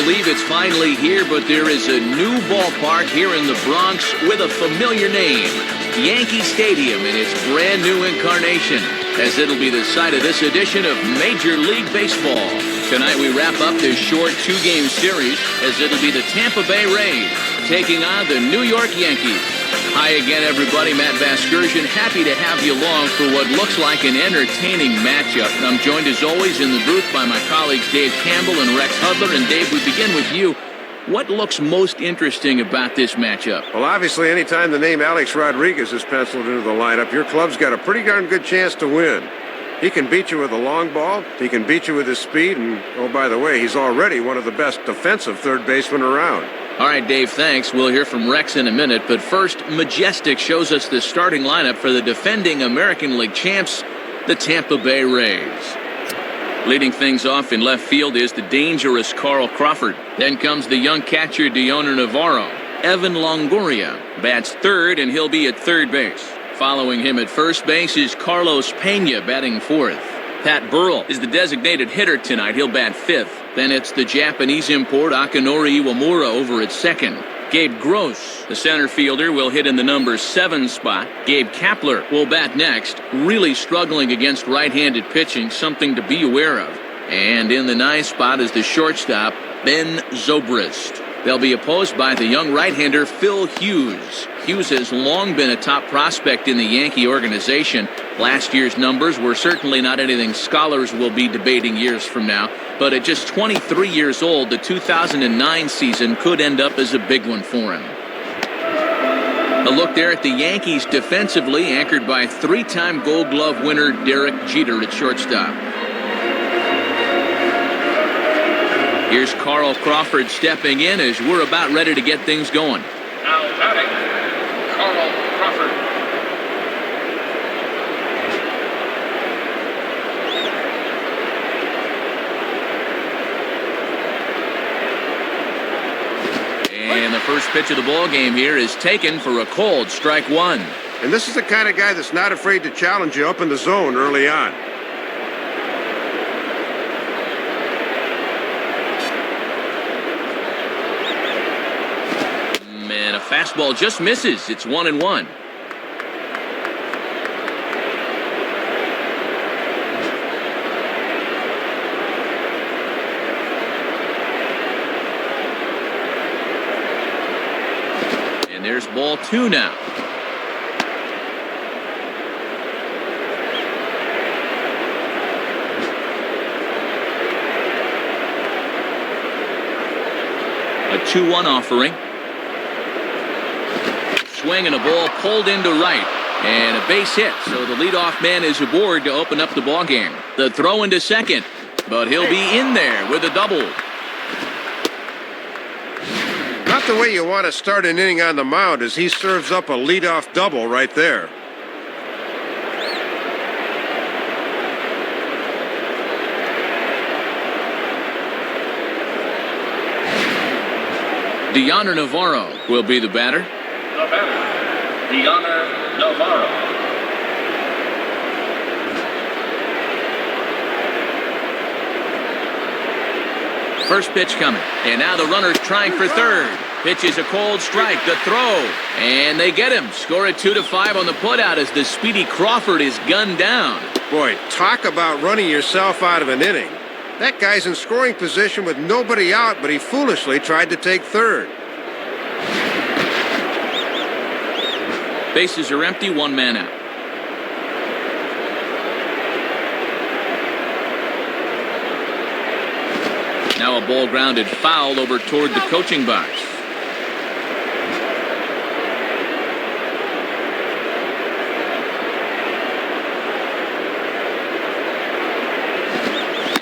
believe it's finally here, but there is a new ballpark here in the Bronx with a familiar name. Yankee Stadium in its brand new incarnation, as it'll be the site of this edition of Major League Baseball. Tonight we wrap up this short two-game series, as it'll be the Tampa Bay Rays taking on the New York Yankees. Hi again, everybody. Matt Vasgersian, happy to have you along for what looks like an entertaining matchup. And I'm joined, as always, in the booth by my colleagues Dave Campbell and Rex Hudler. And Dave, we begin with you. What looks most interesting about this matchup? Well, obviously, anytime the name Alex Rodriguez is penciled into the lineup, your club's got a pretty darn good chance to win. He can beat you with a long ball. He can beat you with his speed. And, oh, by the way, he's already one of the best defensive third basemen around. All right, Dave, thanks. We'll hear from Rex in a minute. But first, Majestic shows us the starting lineup for the defending American League champs, the Tampa Bay Rays. Leading things off in left field is the dangerous Carl Crawford. Then comes the young catcher Dioner Navarro. Evan Longoria bats third, and he'll be at third base. Following him at first base is Carlos Pena batting fourth. Pat Burrell is the designated hitter tonight. He'll bat fifth. Then it's the Japanese import Akinori Iwamura over at second. Gabe Gross, the center fielder, will hit in the number 7 spot. Gabe Kapler will bat next, really struggling against right-handed pitching, something to be aware of. And in the 9th spot is the shortstop, Ben Zobrist. They'll be opposed by the young right-hander Phil Hughes. Hughes has long been a top prospect in the Yankee organization. Last year's numbers were certainly not anything scholars will be debating years from now. But at just 23 years old, the 2009 season could end up as a big one for him. A look there at the Yankees defensively, anchored by 3-time Gold Glove winner Derek Jeter at shortstop. Here's Carl Crawford stepping in as we're about ready to get things going. Now batting, Carl Crawford. And the first pitch of the ball game here is taken for a cold strike one. And this is the kind of guy that's not afraid to challenge you up in the zone early on. And a fastball just misses. It's 1-1. And there's ball 2 now. A 2-1 offering. Swing and a ball pulled into right. And a base hit, so the leadoff man is aboard to open up the ball game. The throw into second, but he'll be in there with a double. Not the way you want to start an inning on the mound, as he serves up a leadoff double right there. Dioner Navarro will be the batter. The batter, Dioner Navarro. First pitch coming, and now the runner's trying for third. Pitch is a cold strike, the throw, and they get him. Score at 2-5 on the putout as the speedy Crawford is gunned down. Boy, talk about running yourself out of an inning. That guy's in scoring position with nobody out, but he foolishly tried to take third. Bases are empty, 1 man out. Now a ball grounded foul over toward the coaching box.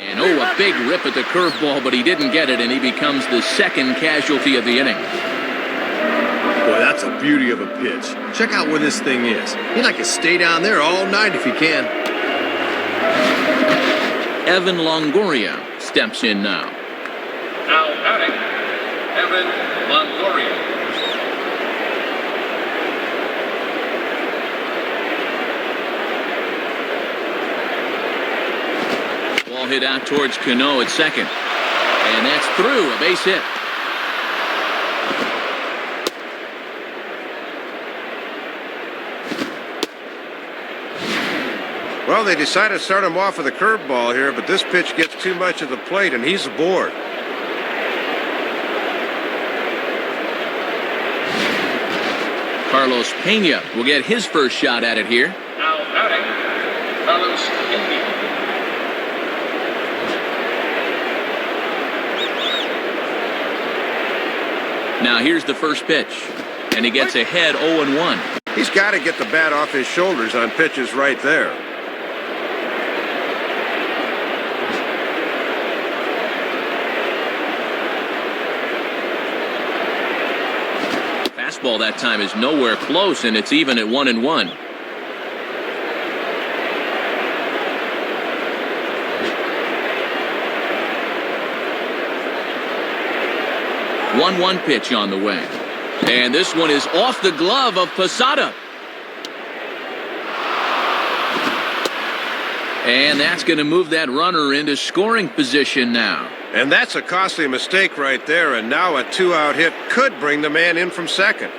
And oh, a big rip at the curveball, but he didn't get it, and he becomes the second casualty of the inning. Boy, that's a beauty of a pitch. Check out where this thing is. He'd like to stay down there all night if he can. Evan Longoria steps in now. Now batting, Evan Longoria. Ball hit out towards Cano at second. And that's through, a base hit. Well, they decided to start him off with a curveball here, but this pitch gets too much of the plate, and he's aboard. Carlos Pena will get his first shot at it here. Now batting, Carlos Pena. Now here's the first pitch, and he gets ahead 0-1. He's got to get the bat off his shoulders on pitches right there. Fastball that time is nowhere close, and it's even at 1-1. One pitch on the way. And this one is off the glove of Posada. And that's going to move that runner into scoring position now. And that's a costly mistake right there, and now a two-out hit could bring the man in from second.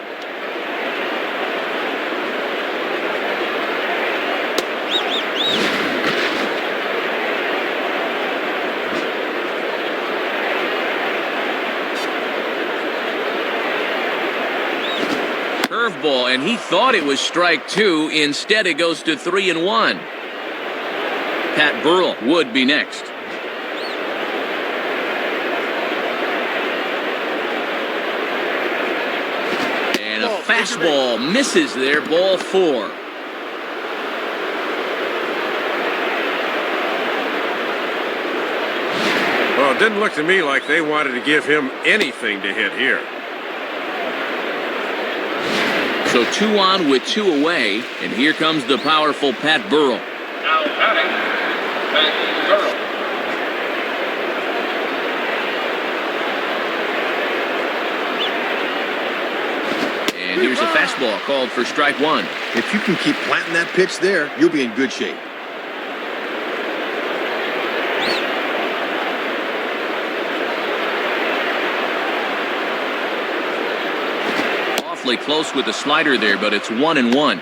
Curveball, and he thought it was strike two. Instead, it goes to 3-1. Pat Burrell would be next. And a fastball misses there, ball 4. Well, it didn't look to me like they wanted to give him anything to hit here. So 2 on with 2 away, and here comes the powerful Pat Burrell. Now batting, Pat Burrell. And here's a fastball called for strike 1. If you can keep planting that pitch there, you'll be in good shape. Awfully close with the slider there, but it's 1-1.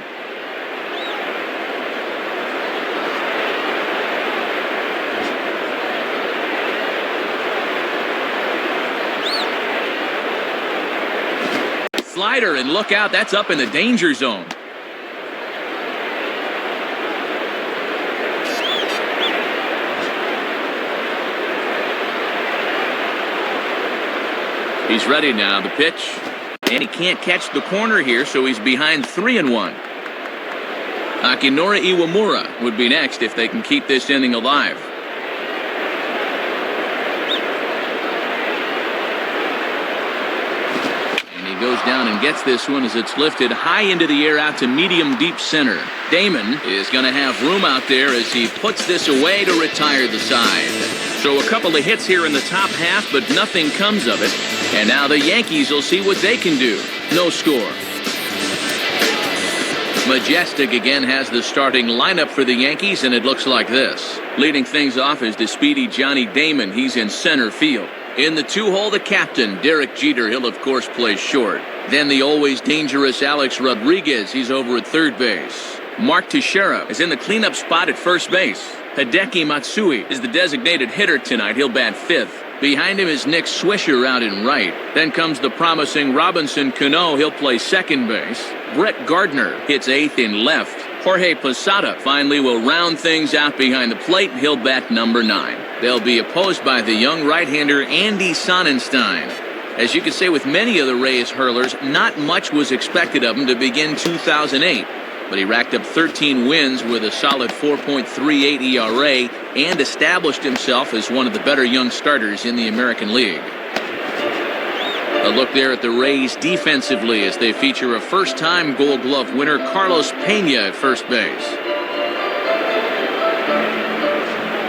Slider, and look out, that's up in the danger zone. He's ready now, the pitch. And he can't catch the corner here, so he's behind 3-1. Akinori Iwamura would be next if they can keep this inning alive. And he goes down and gets this one as it's lifted high into the air out to medium deep center. Damon is going to have room out there as he puts this away to retire the side. So a couple of hits here in the top half, but nothing comes of it. And now the Yankees will see what they can do. No score. Majestic again has the starting lineup for the Yankees, and it looks like this. Leading things off is the speedy Johnny Damon. He's in center field. In the 2-hole, the captain, Derek Jeter. He'll, of course, play short. Then the always dangerous Alex Rodriguez. He's over at third base. Mark Teixeira is in the cleanup spot at first base. Hideki Matsui is the designated hitter tonight. He'll bat 5th. Behind him is Nick Swisher out in right. Then comes the promising Robinson Cano. He'll play second base. Brett Gardner hits 8th in left. Jorge Posada finally will round things out behind the plate. He'll bat number 9. They'll be opposed by the young right-hander Andy Sonnenstein. As you can say with many of the Rays hurlers, not much was expected of him to begin 2008. But he racked up 13 wins with a solid 4.38 ERA and established himself as one of the better young starters in the American League. A look there at the Rays defensively as they feature a first-time Gold Glove winner, Carlos Pena, at first base.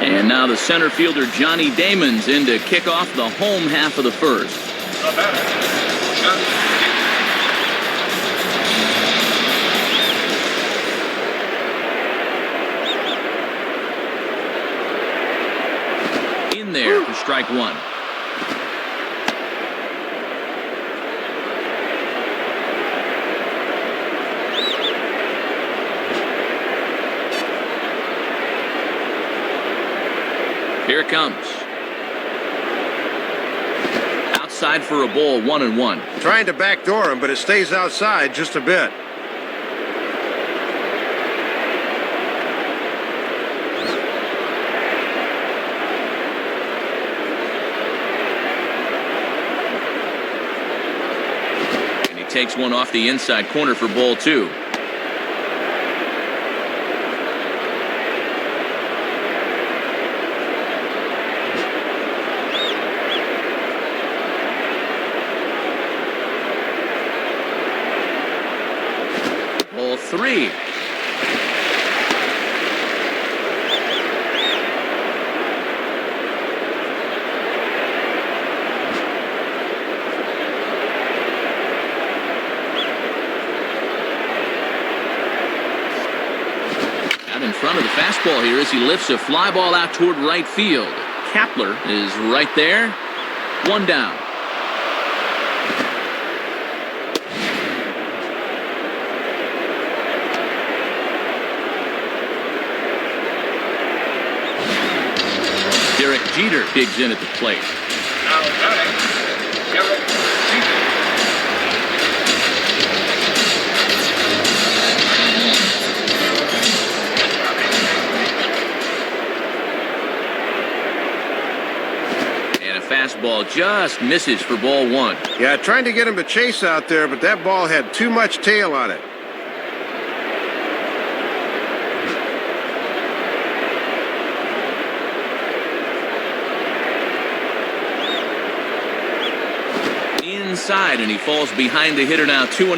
And now the center fielder, Johnny Damon's in to kick off the home half of the first. The batter, Johnny Damon. There for strike 1. Here it comes. Outside for a ball, 1-1. Trying to backdoor him, but it stays outside just a bit. And he takes one off the inside corner for ball 2. Ball 3. Out in front of the fastball here as he lifts a fly ball out toward right field. Kapler is right there. 1 down. Derek Jeter digs in at the plate. Now batting, Derek Jeter. And a fastball just misses for ball 1. Yeah, trying to get him to chase out there, but that ball had too much tail on it. Inside, and he falls behind the hitter now, 2-0.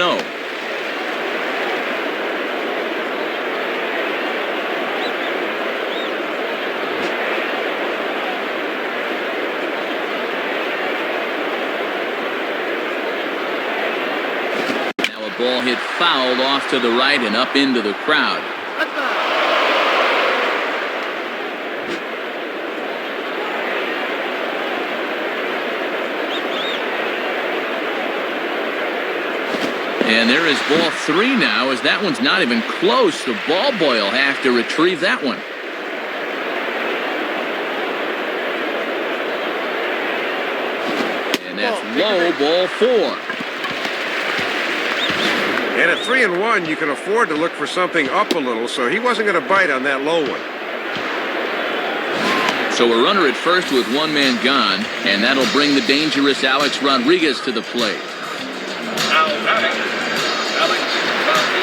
Now a ball hit foul off to the right and up into the crowd. And there is ball 3 now, as that one's not even close. The ball boy will have to retrieve that one. And that's low, ball 4. And at 3-1, you can afford to look for something up a little, so he wasn't going to bite on that low one. So a runner at first with 1 man gone, and that'll bring the dangerous Alex Rodriguez to the plate. Now batting, Alex Rodriguez.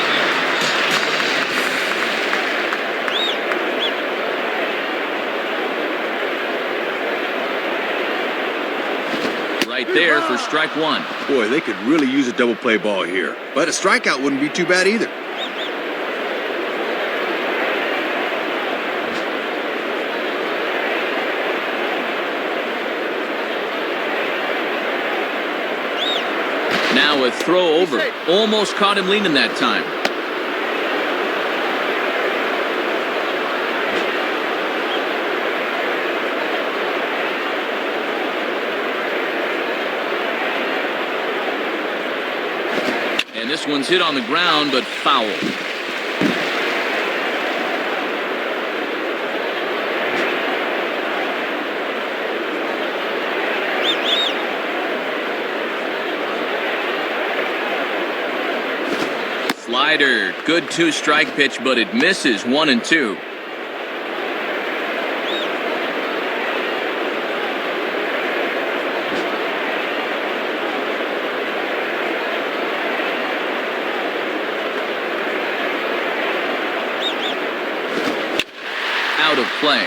Right there for strike 1. Boy, they could really use a double play ball here. But a strikeout wouldn't be too bad either. Now a throw over. Almost caught him leaning that time. And this one's hit on the ground, but foul. Slider, good 2-strike pitch, but it misses. 1-2. Out of play.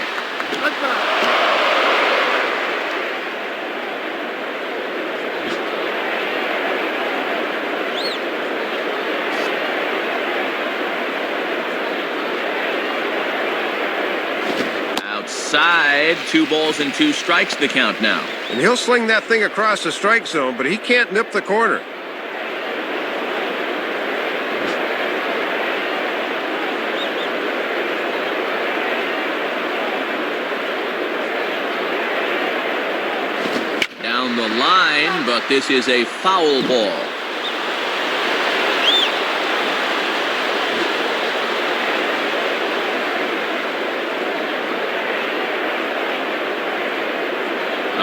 Outside, 2 balls and 2 strikes the count now. And he'll sling that thing across the strike zone, but he can't nip the corner. Down the line, but this is a foul ball.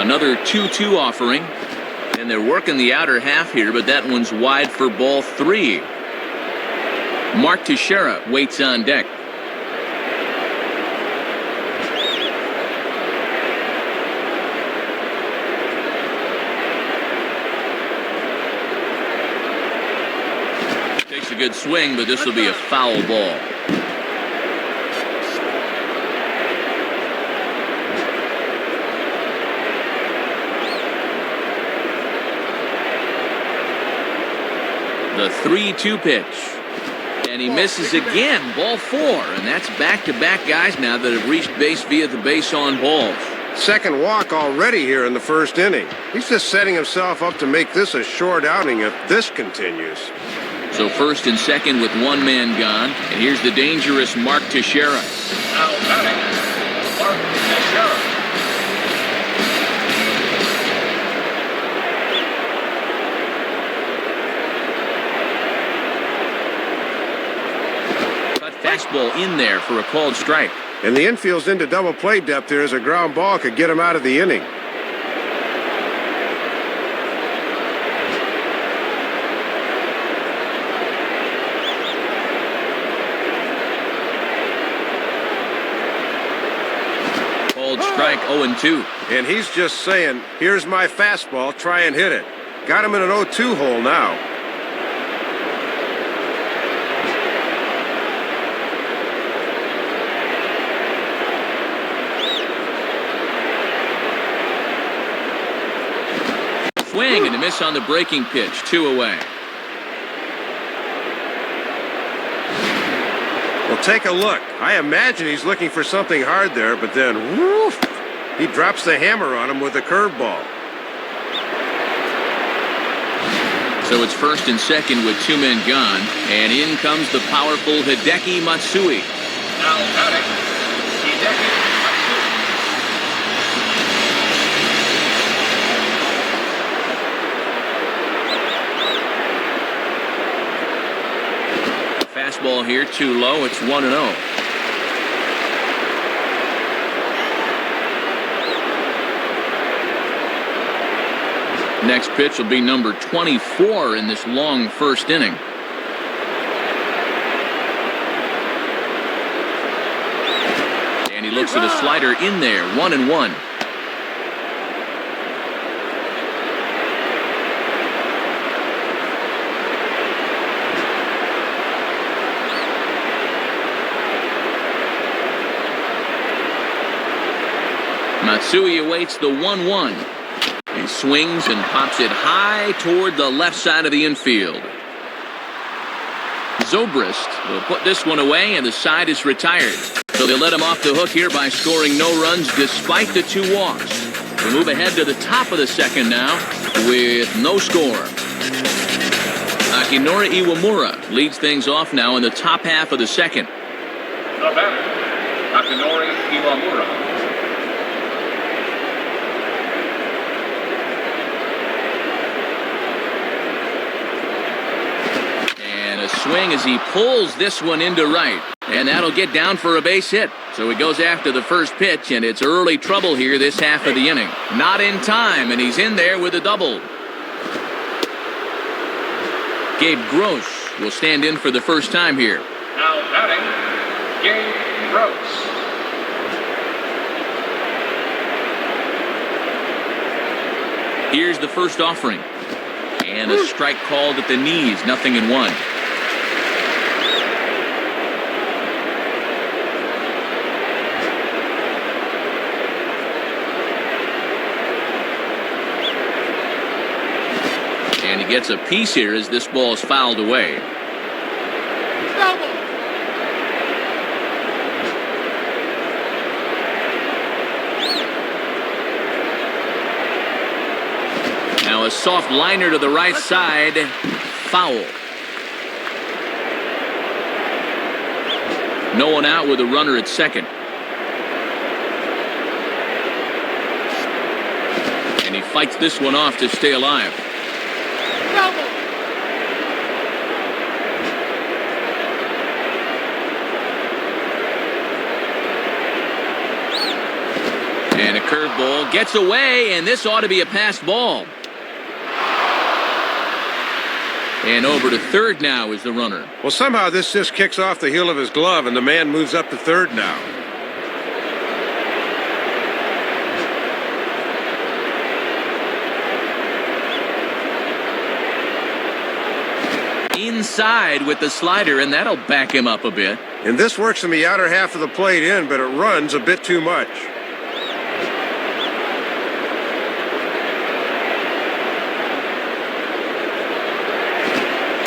Another 2-2 offering. And they're working the outer half here, but that one's wide for ball 3. Mark Teixeira waits on deck. Takes a good swing, but this will be a foul ball. The 3-2 pitch. And he misses again. Ball 4. And that's back-to-back guys now that have reached base via the base on balls. Second walk already here in the first inning. He's just setting himself up to make this a short outing if this continues. So first and second with one man gone. And here's the dangerous Mark Teixeira. Now batting, Mark Teixeira. Fastball in there for a called strike. And the infield's into double play depth here as a ground ball could get him out of the inning. Called strike 0-2. And he's just saying, here's my fastball, try and hit it. Got him in an 0-2 hole now. Swing and a miss on the breaking pitch. 2 away. Well, take a look. I imagine he's looking for something hard there, but then, woof, he drops the hammer on him with a curveball. So it's first and second with 2 men gone. And in comes the powerful Hideki Matsui. Now batting, Hideki Matsui. Fastball here, too low. It's 1-0. Next pitch will be number 24 in this long first inning. And he looks at a slider in there. 1-1. Matsui awaits the 1-1. He swings and pops it high toward the left side of the infield. Zobrist will put this one away, and the side is retired. So they let him off the hook here by scoring no runs despite the 2 walks. We move ahead to the top of the second now with no score. Akinori Iwamura leads things off now in the top half of the second. The batter, Akinori Iwamura. Swing as he pulls this one into right, and that'll get down for a base hit. So he goes after the first pitch, and it's early trouble here this half of the inning. Not in time, and he's in there with a double. Gabe Gross will stand in for the first time here. Now batting, Gabe Gross. Here's the first offering, and a strike called at the knees. 0-1. And he gets a piece here as this ball is fouled away. Double. Now a soft liner to the right side. Foul. No one out with a runner at second. And he fights this one off to stay alive. Double. And a curve Curveball gets away, and this ought to be a passed ball. And over to third now is the runner. Well, somehow this just kicks off the heel of his glove, and the man moves up to third now. Inside with the slider, and that'll back him up a bit. And this works in the outer half of the plate in, but it runs a bit too much.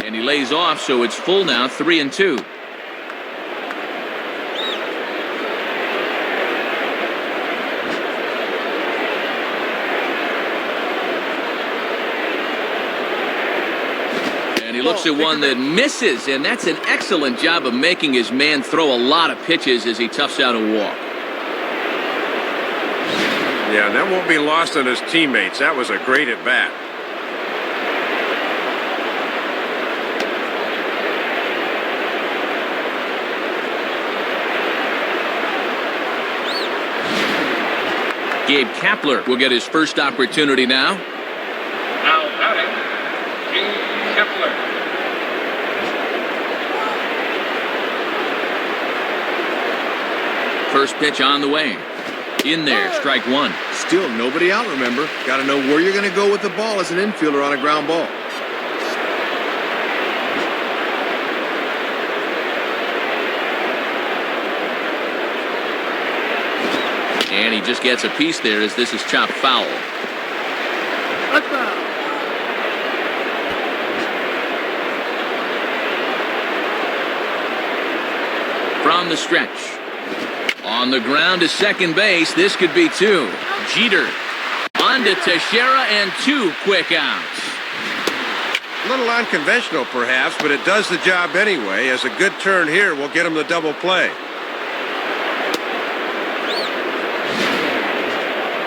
And he lays off, so it's full now, 3-2. He looks at one that misses, and that's an excellent job of making his man throw a lot of pitches as he toughs out a walk. Yeah, and that won't be lost on his teammates. That was a great at-bat. Gabe Kapler will get his first opportunity now. Now batting, Gabe Kapler. First pitch on the way. In there, strike one. Still nobody out, remember. Got to know where you're going to go with the ball as an infielder on a ground ball. And he just gets a piece there as this is chopped foul. From the stretch. On the ground to second base, this could be two. Jeter on to Teixeira, and two quick outs. A little unconventional, perhaps, but it does the job anyway, as a good turn here will get him the double play.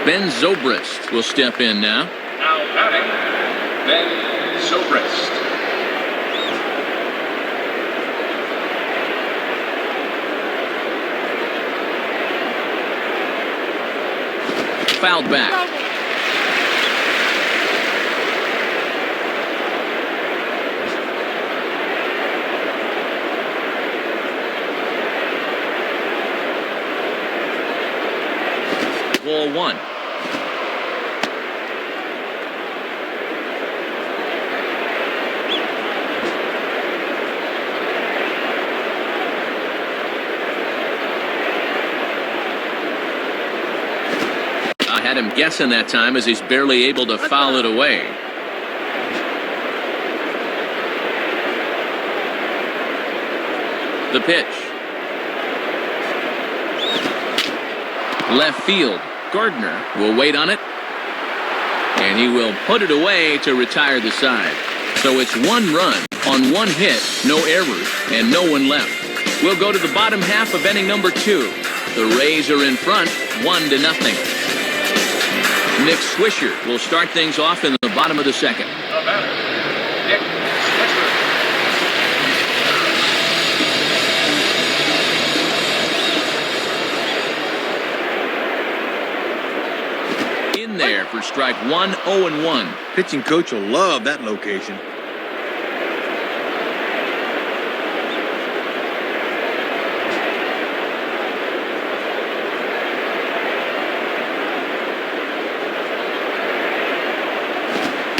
Ben Zobrist will step in now. Now batting, Ben Zobrist. Fouled back. Ball one. Had him guessing that time as he's barely able to foul it away. The pitch. Left field. Gardner will wait on it. And he will put it away to retire the side. So it's one run on one hit, no errors, and no one left. We'll go to the bottom half of inning number 2. The Rays are in front, 1-0. Nick Swisher will start things off in the bottom of the second. The batter, Nick Swisher. In there for strike one, 0-1. Pitching coach will love that location.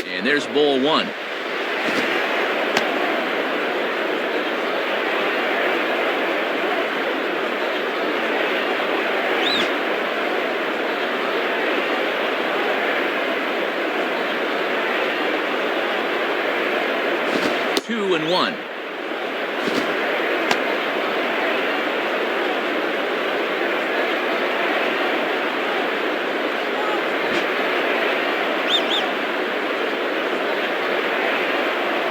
And there's ball one. Two and one.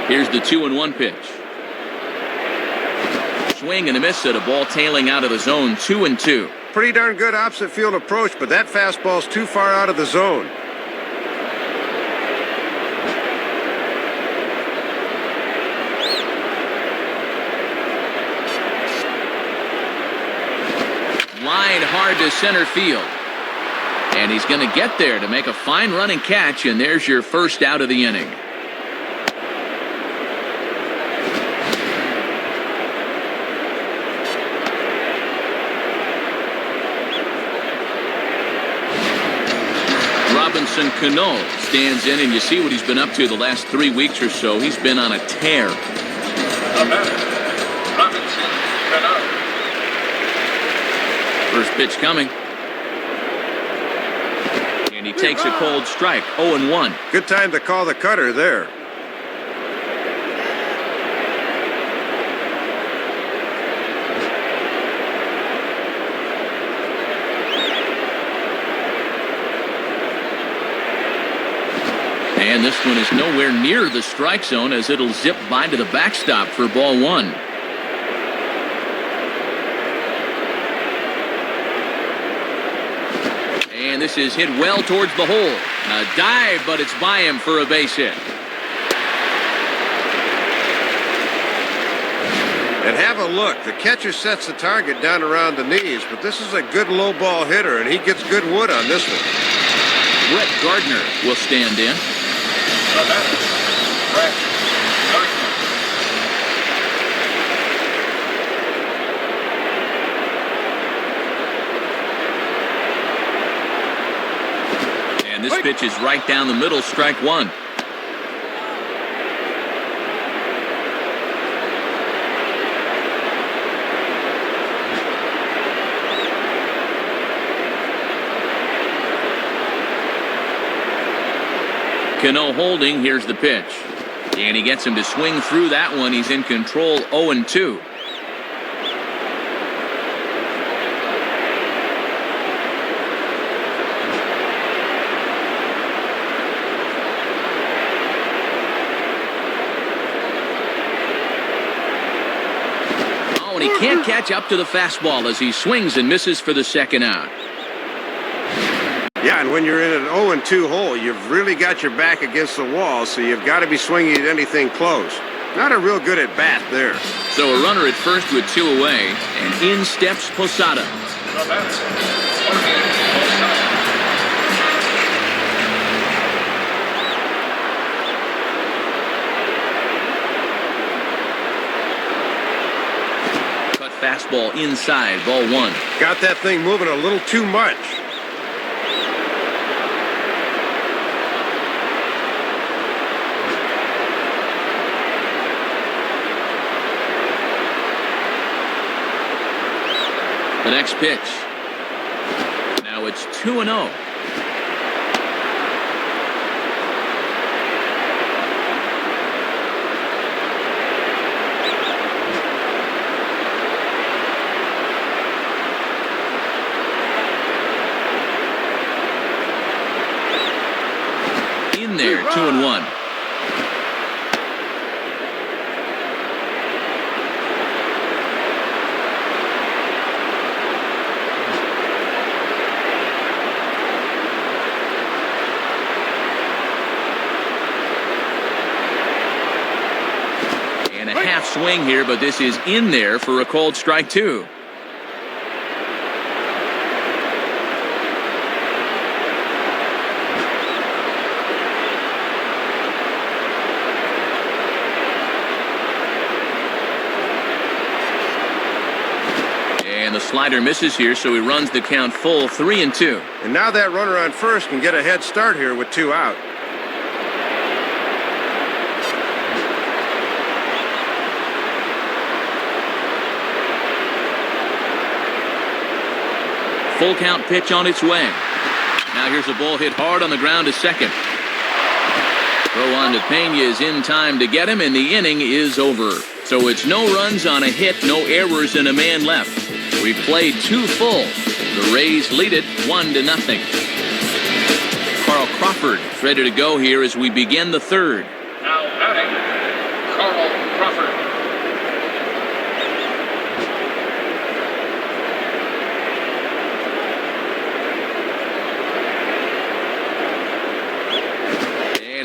Here's the 2-1 pitch. Swing and a miss at a ball tailing out of the zone, 2-2. Pretty darn good opposite field approach, but that fastball's too far out of the zone. Line hard to center field. And he's going to get there to make a fine running catch, and there's your first out of the inning. Robinson Cano stands in, and you see what he's been up to the last 3 weeks or so. He's been on a tear. The batter, Robinson Cano. First pitch coming. And he takes a cold strike, 0-1. Good time to call the cutter there. And this one is nowhere near the strike zone as it'll zip by to the backstop for ball one. And this is hit well towards the hole. A dive, but it's by him for a base hit. And have a look. The catcher sets the target down around the knees, but this is a good low ball hitter, and he gets good wood on this one. Brett Gardner will stand in. The batter, Brett Gardner. And this pitch is right down the middle, strike one. Cano holding, here's the pitch. And he gets him to swing through that one. He's in control, 0-2. Oh, and he can't catch up to the fastball as he swings and misses for the second out. Yeah, and when you're in an 0-2 hole, you've really got your back against the wall, so you've got to be swinging at anything close. Not a real good at bat there. So a runner at first with two away, and in steps Posada. The batter, Jorge Posada. Cut fastball inside, ball one. Got that thing moving a little too much. The next pitch. Now it's 2-0. In there, 2-1. Swing here, but this is in there for a called strike two. And the slider misses here, so he runs the count full, 3-2. And now that runner on first can get a head start here with two out. Full count pitch on its way. Now here's a ball hit hard on the ground to second. Throw on to Pena is in time to get him, and the inning is over. So it's no runs on a hit, no errors, and a man left. We played two full. The Rays lead it 1-0. Carl Crawford ready to go here as we begin the third. Now batting, Carl Crawford.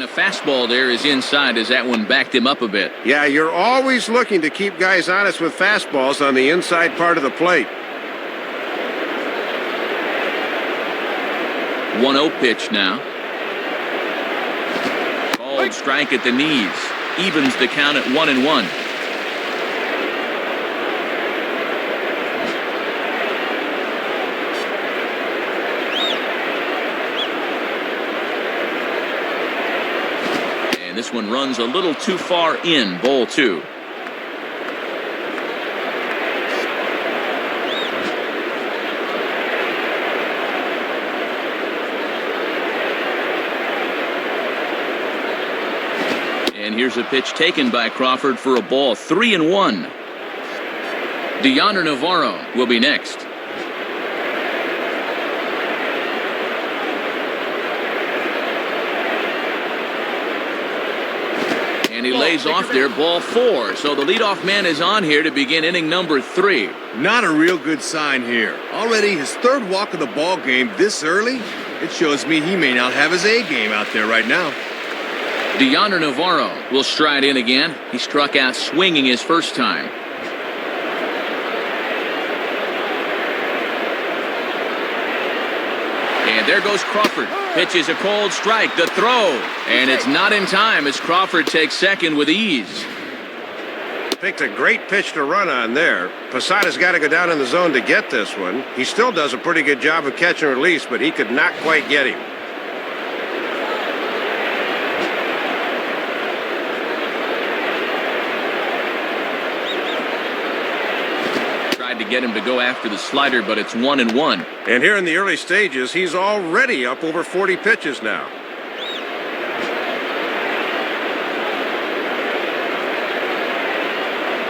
Fastball there is inside as that one backed him up a bit. Yeah, you're always looking to keep guys honest with fastballs on the inside part of the plate. 1-0 pitch now. Called strike at the knees. Evens the count at 1-1. And this one runs a little too far in. Ball 2. And here's a pitch taken by Crawford for a ball. 3-1. Deoner Navarro will be next. And he lays off there, ball 4. So the leadoff man is on here to begin inning number 3. Not a real good sign here. Already his 3rd walk of the ball game this early. It shows me he may not have his A game out there right now. Deoner Navarro will stride in again. He struck out swinging his first time. And there goes Crawford. Pitches a cold strike. The throw. And it's not in time as Crawford takes second with ease. Picked a great pitch to run on there. Posada's got to go down in the zone to get this one. He still does a pretty good job of catch and release, but he could not quite get him. To get him to go after the slider, but it's 1-1. And here in the early stages, he's already up over 40 pitches now.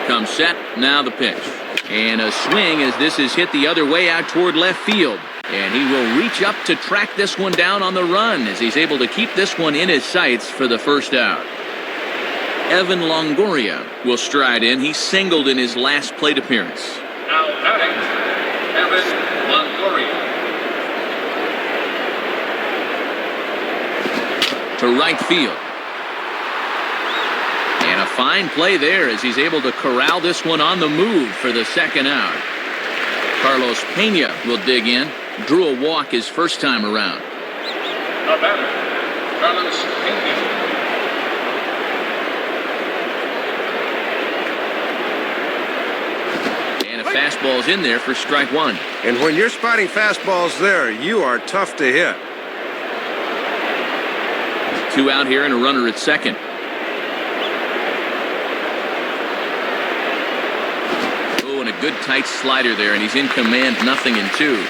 Comes set, now the pitch. And a swing as this is hit the other way out toward left field. And he will reach up to track this one down on the run as he's able to keep this one in his sights for the first out. Evan Longoria will stride in. He singled in his last plate appearance. Now batting, Evan Longoria. To right field. And a fine play there as he's able to corral this one on the move for the second out. Carlos Pena will dig in. Drew a walk his first time around. The batter, Carlos Pena. Fastball's in there for strike 1. And when you're spotting fastballs there, you are tough to hit. 2 out here and a runner at second. Oh, and a good tight slider there, and he's in command, 0-2.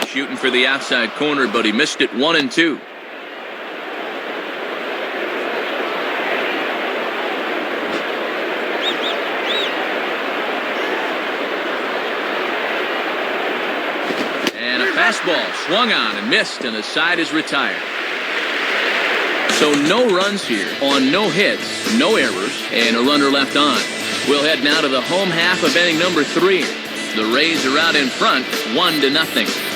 Shooting for the outside corner, but he missed it. 1-2. And a fastball swung on and missed, and the side is retired. So no runs here on no hits, no errors, and a runner left on. We'll head now to the home half of inning number 3. The Rays are out in front, 1-0.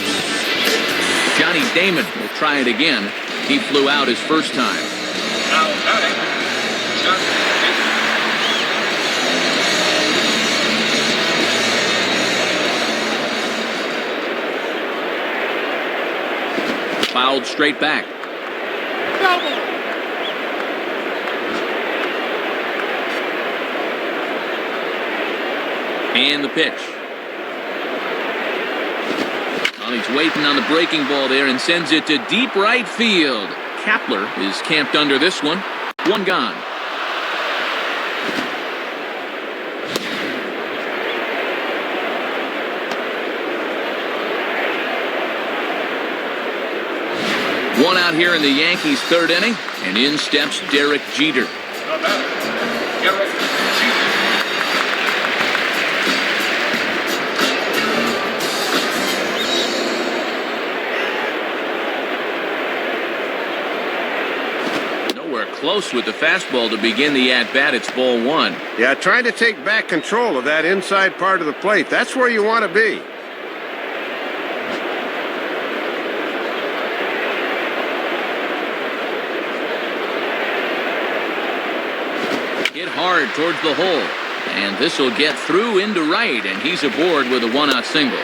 Johnny Damon will try it again. He flew out his first time. Now batting, Johnny Damon. Fouled straight back. And the pitch. He's waiting on the breaking ball there and sends it to deep right field. Kapler is camped under this one. 1 gone. One out here in the Yankees' 3rd inning, and in steps Derek Jeter. The batter, Derek Jeter. Close with the fastball to begin the at-bat. It's ball 1. Yeah, trying to take back control of that inside part of the plate. That's where you want to be. Hit hard towards the hole. And this will get through into right, and he's aboard with a one-out single.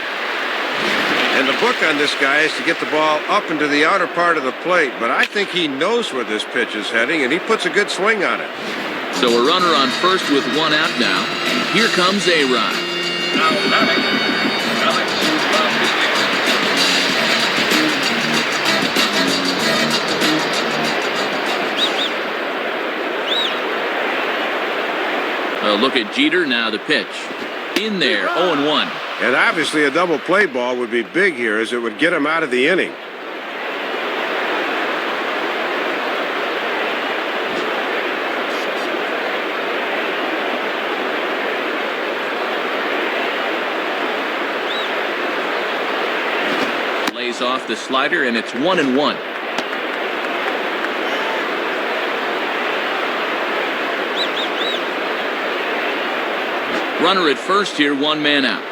And the book on this guy is to get the ball up into the outer part of the plate, but I think he knows where this pitch is heading, and he puts a good swing on it. So a runner on first with one out now. And here comes A-Rod. Now batting, Alex Rodriguez. A look at Jeter, now the pitch. In there, 0-1. And obviously a double play ball would be big here, as it would get him out of the inning. Lays off the slider, and it's 1-1. Runner at first here, one man out.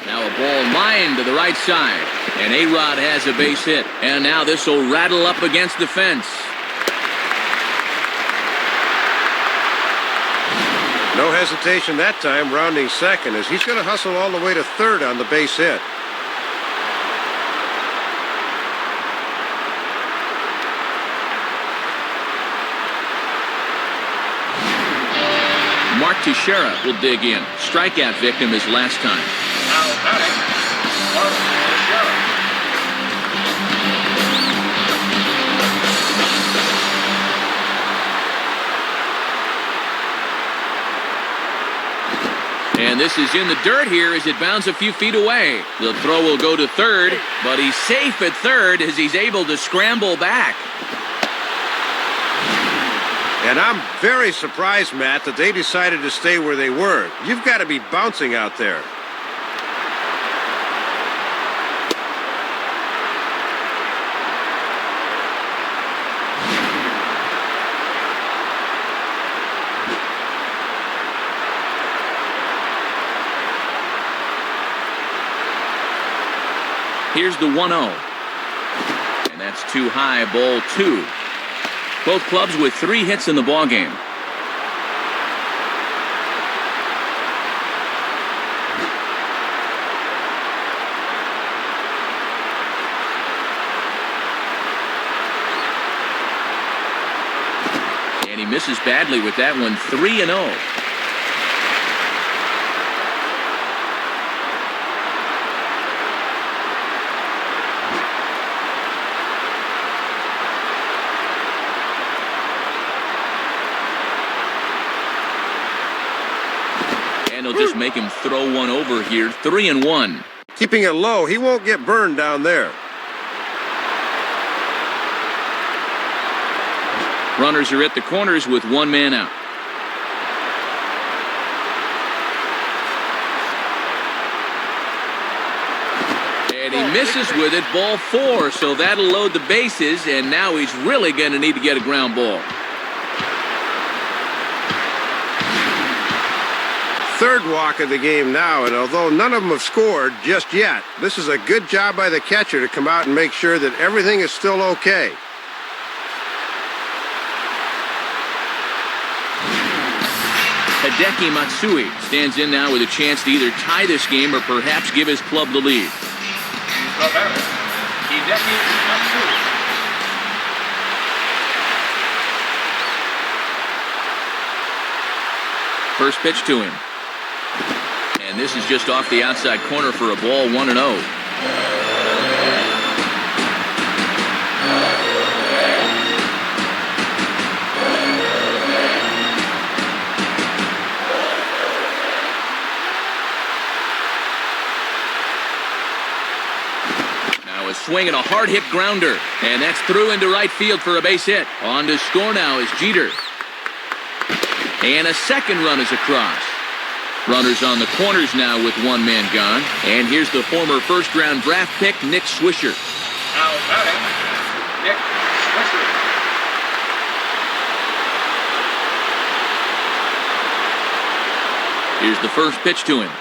Now a ball lined to the right side. And A-Rod has a base hit. And now this will rattle up against the fence. No hesitation that time, rounding second, as he's going to hustle all the way to third on the base hit. Mark Teixeira will dig in. Strikeout victim his last time. Now batting, Mark Teixeira. And this is in the dirt here as it bounds a few feet away. The throw will go to third, but he's safe at third as he's able to scramble back. And I'm very surprised, Matt, that they decided to stay where they were. You've got to be bouncing out there. Here's the 1-0. And that's too high, ball 2. Both clubs with 3 hits in the ballgame. And he misses badly with that one, 3-0. They'll just make him throw one over here. 3-1. Keeping it low, he won't get burned down there. Runners are at the corners with one man out. And he misses with it, ball 4, so that'll load the bases, and now he's really going to need to get a ground ball. Third walk of the game now, and although none of them have scored just yet, this is a good job by the catcher to come out and make sure that everything is still okay. Hideki Matsui stands in now with a chance to either tie this game or perhaps give his club the lead. The batter, Hideki Matsui. First pitch to him. And this is just off the outside corner for a ball, 1-0. Now a swing and a hard hit grounder. And that's through into right field for a base hit. On to score now is Jeter. And a second run is across. Runners on the corners now with one man gone. And here's the former first-round draft pick, Nick Swisher. Now batting, Nick Swisher. Here's the first pitch to him.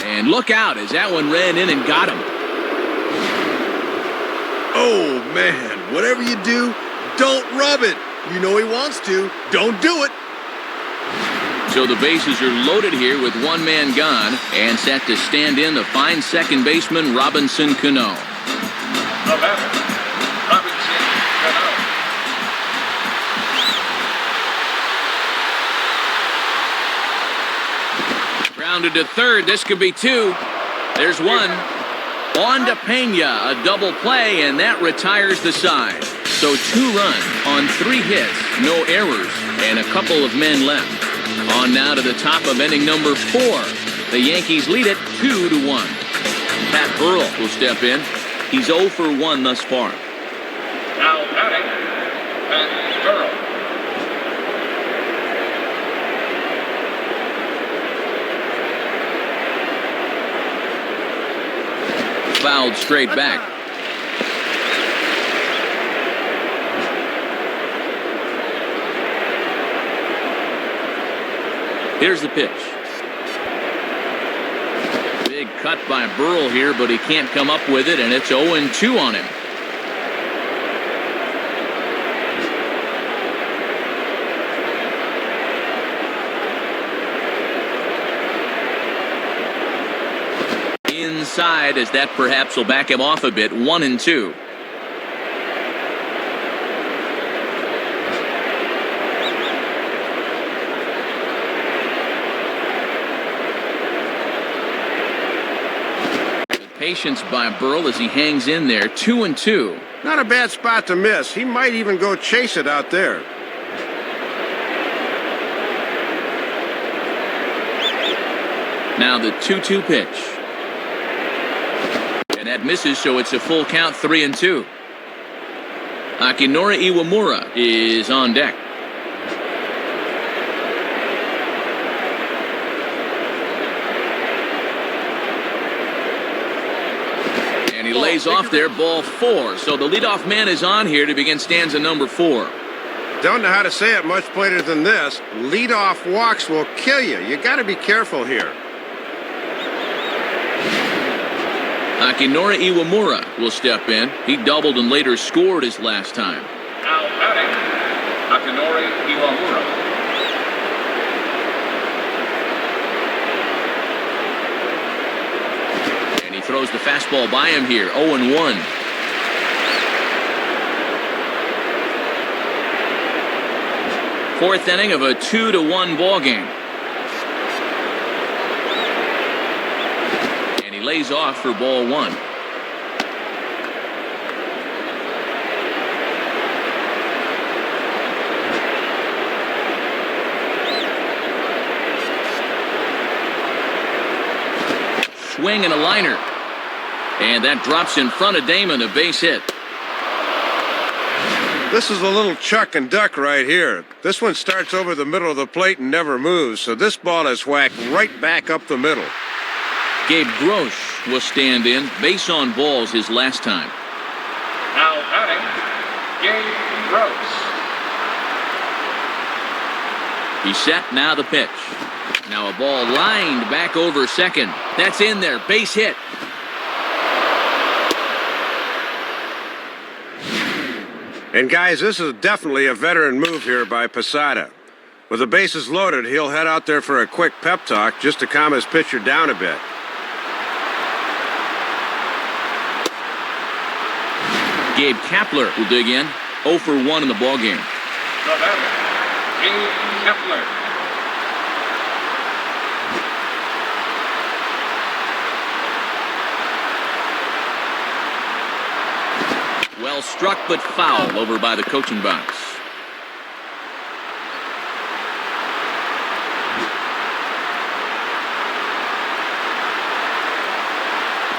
And look out as that one ran in and got him. Oh, man, whatever you do, don't rub it. You know he wants to. Don't do it. So the bases are loaded here with one man gone and set to stand in the fine second baseman Robinson Cano. The batter, Robinson Cano. Grounded to third. This could be two. There's one. On to Pena, a double play, and that retires the side. So 2 runs on 3 hits, no errors, and a couple of men left. On now to the top of inning number 4. The Yankees lead it 2-1. Pat Burrell will step in. He's 0 for 1 thus far. Now batting, Pat Burrell. Fouled straight back. Here's the pitch. Big cut by Burrell here, but he can't come up with it, and it's 0-2 on him. Inside, as that perhaps will back him off a bit. 1-2. Patience by Burrell as he hangs in there. 2-2. Not a bad spot to miss. He might even go chase it out there. Now the 2-2 pitch. And that misses, so it's a full count. 3-2. Akinori Iwamura is on deck. And he lays off there, ball 4. So the leadoff man is on here to begin stanza number 4. Don't know how to say it much plainer than this. Leadoff walks will kill you. You got to be careful here. Akinori Iwamura will step in. He doubled and later scored his last time. Now batting, Akinori Iwamura. And he throws the fastball by him here. 0-1. Fourth inning of a 2-1 ball game. Lays off for ball 1. Swing and a liner. And that drops in front of Damon, a base hit. This is a little chuck and duck right here. This one starts over the middle of the plate and never moves, so this ball is whacked right back up the middle. Gabe Grosh will stand in. Base on balls his last time. Now batting, Gabe Grosh. He's set. Now the pitch. Now a ball lined back over second. That's in there. Base hit. And guys, this is definitely a veteran move here by Posada. With the bases loaded, he'll head out there for a quick pep talk just to calm his pitcher down a bit. Gabe Kapler will dig in. 0 for 1 in the ballgame. The batter, Gabe Kapler. Well struck, but foul over by the coaching box.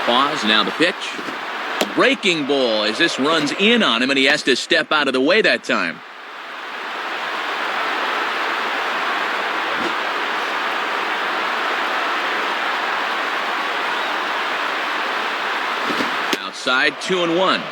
Pause, now the pitch. Breaking ball as this runs in on him, and he has to step out of the way that time. Outside, 2-1.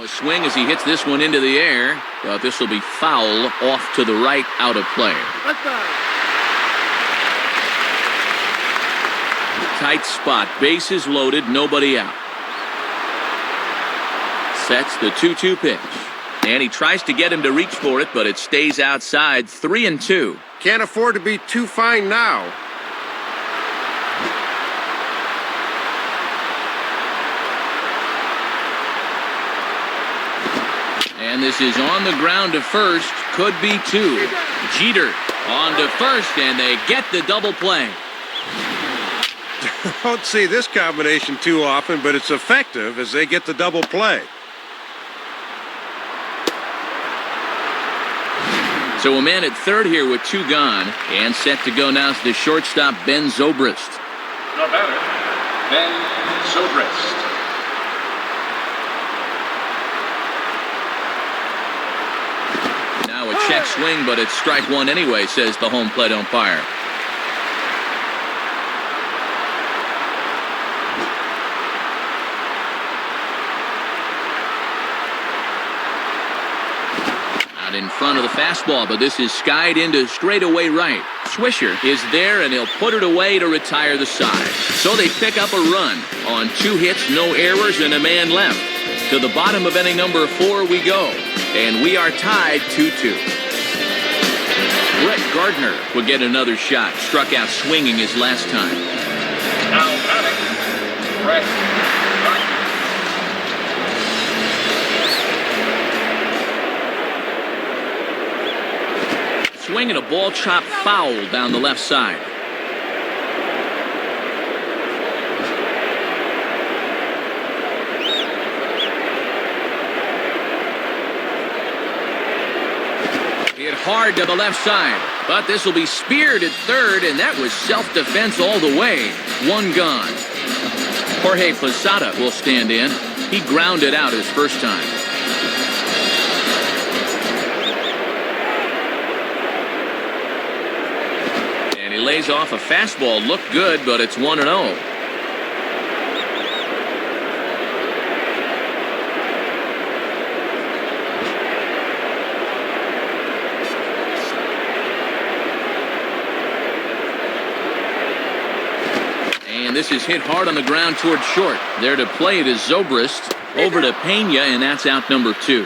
A swing as he hits this one into the air, but this will be foul off to the right, out of play. Tight spot, bases loaded, nobody out. Sets the 2-2 pitch. And he tries to get him to reach for it, but it stays outside. 3-2. Can't afford to be too fine now. And this is on the ground to first. Could be two. Jeter on to first, and they get the double play. Don't see this combination too often, but it's effective as they get the double play. So a man at third here with two gone, and set to go now is the shortstop, Ben Zobrist. The batter, Ben Zobrist. Now a check swing, but it's strike one anyway, says the home plate umpire. In front of the fastball, but this is skied into straightaway right. Swisher is there, and he'll put it away to retire the side. So they pick up a run on 2 hits, no errors, and a man left. To the bottom of inning number 4 we go, and we are tied 2-2. Brett Gardner will get another shot. Struck out swinging his last time. Now batting, Brett Gardner. Swinging a ball chopped foul down the left side. Hit hard to the left side, but this will be speared at third, and that was self-defense all the way. 1 gone. Jorge Posada will stand in. He grounded out his first time. He lays off a fastball. Looked good, but it's 1-0. And this is hit hard on the ground toward short. There to play it is Zobrist. Over to Pena, and that's out number 2.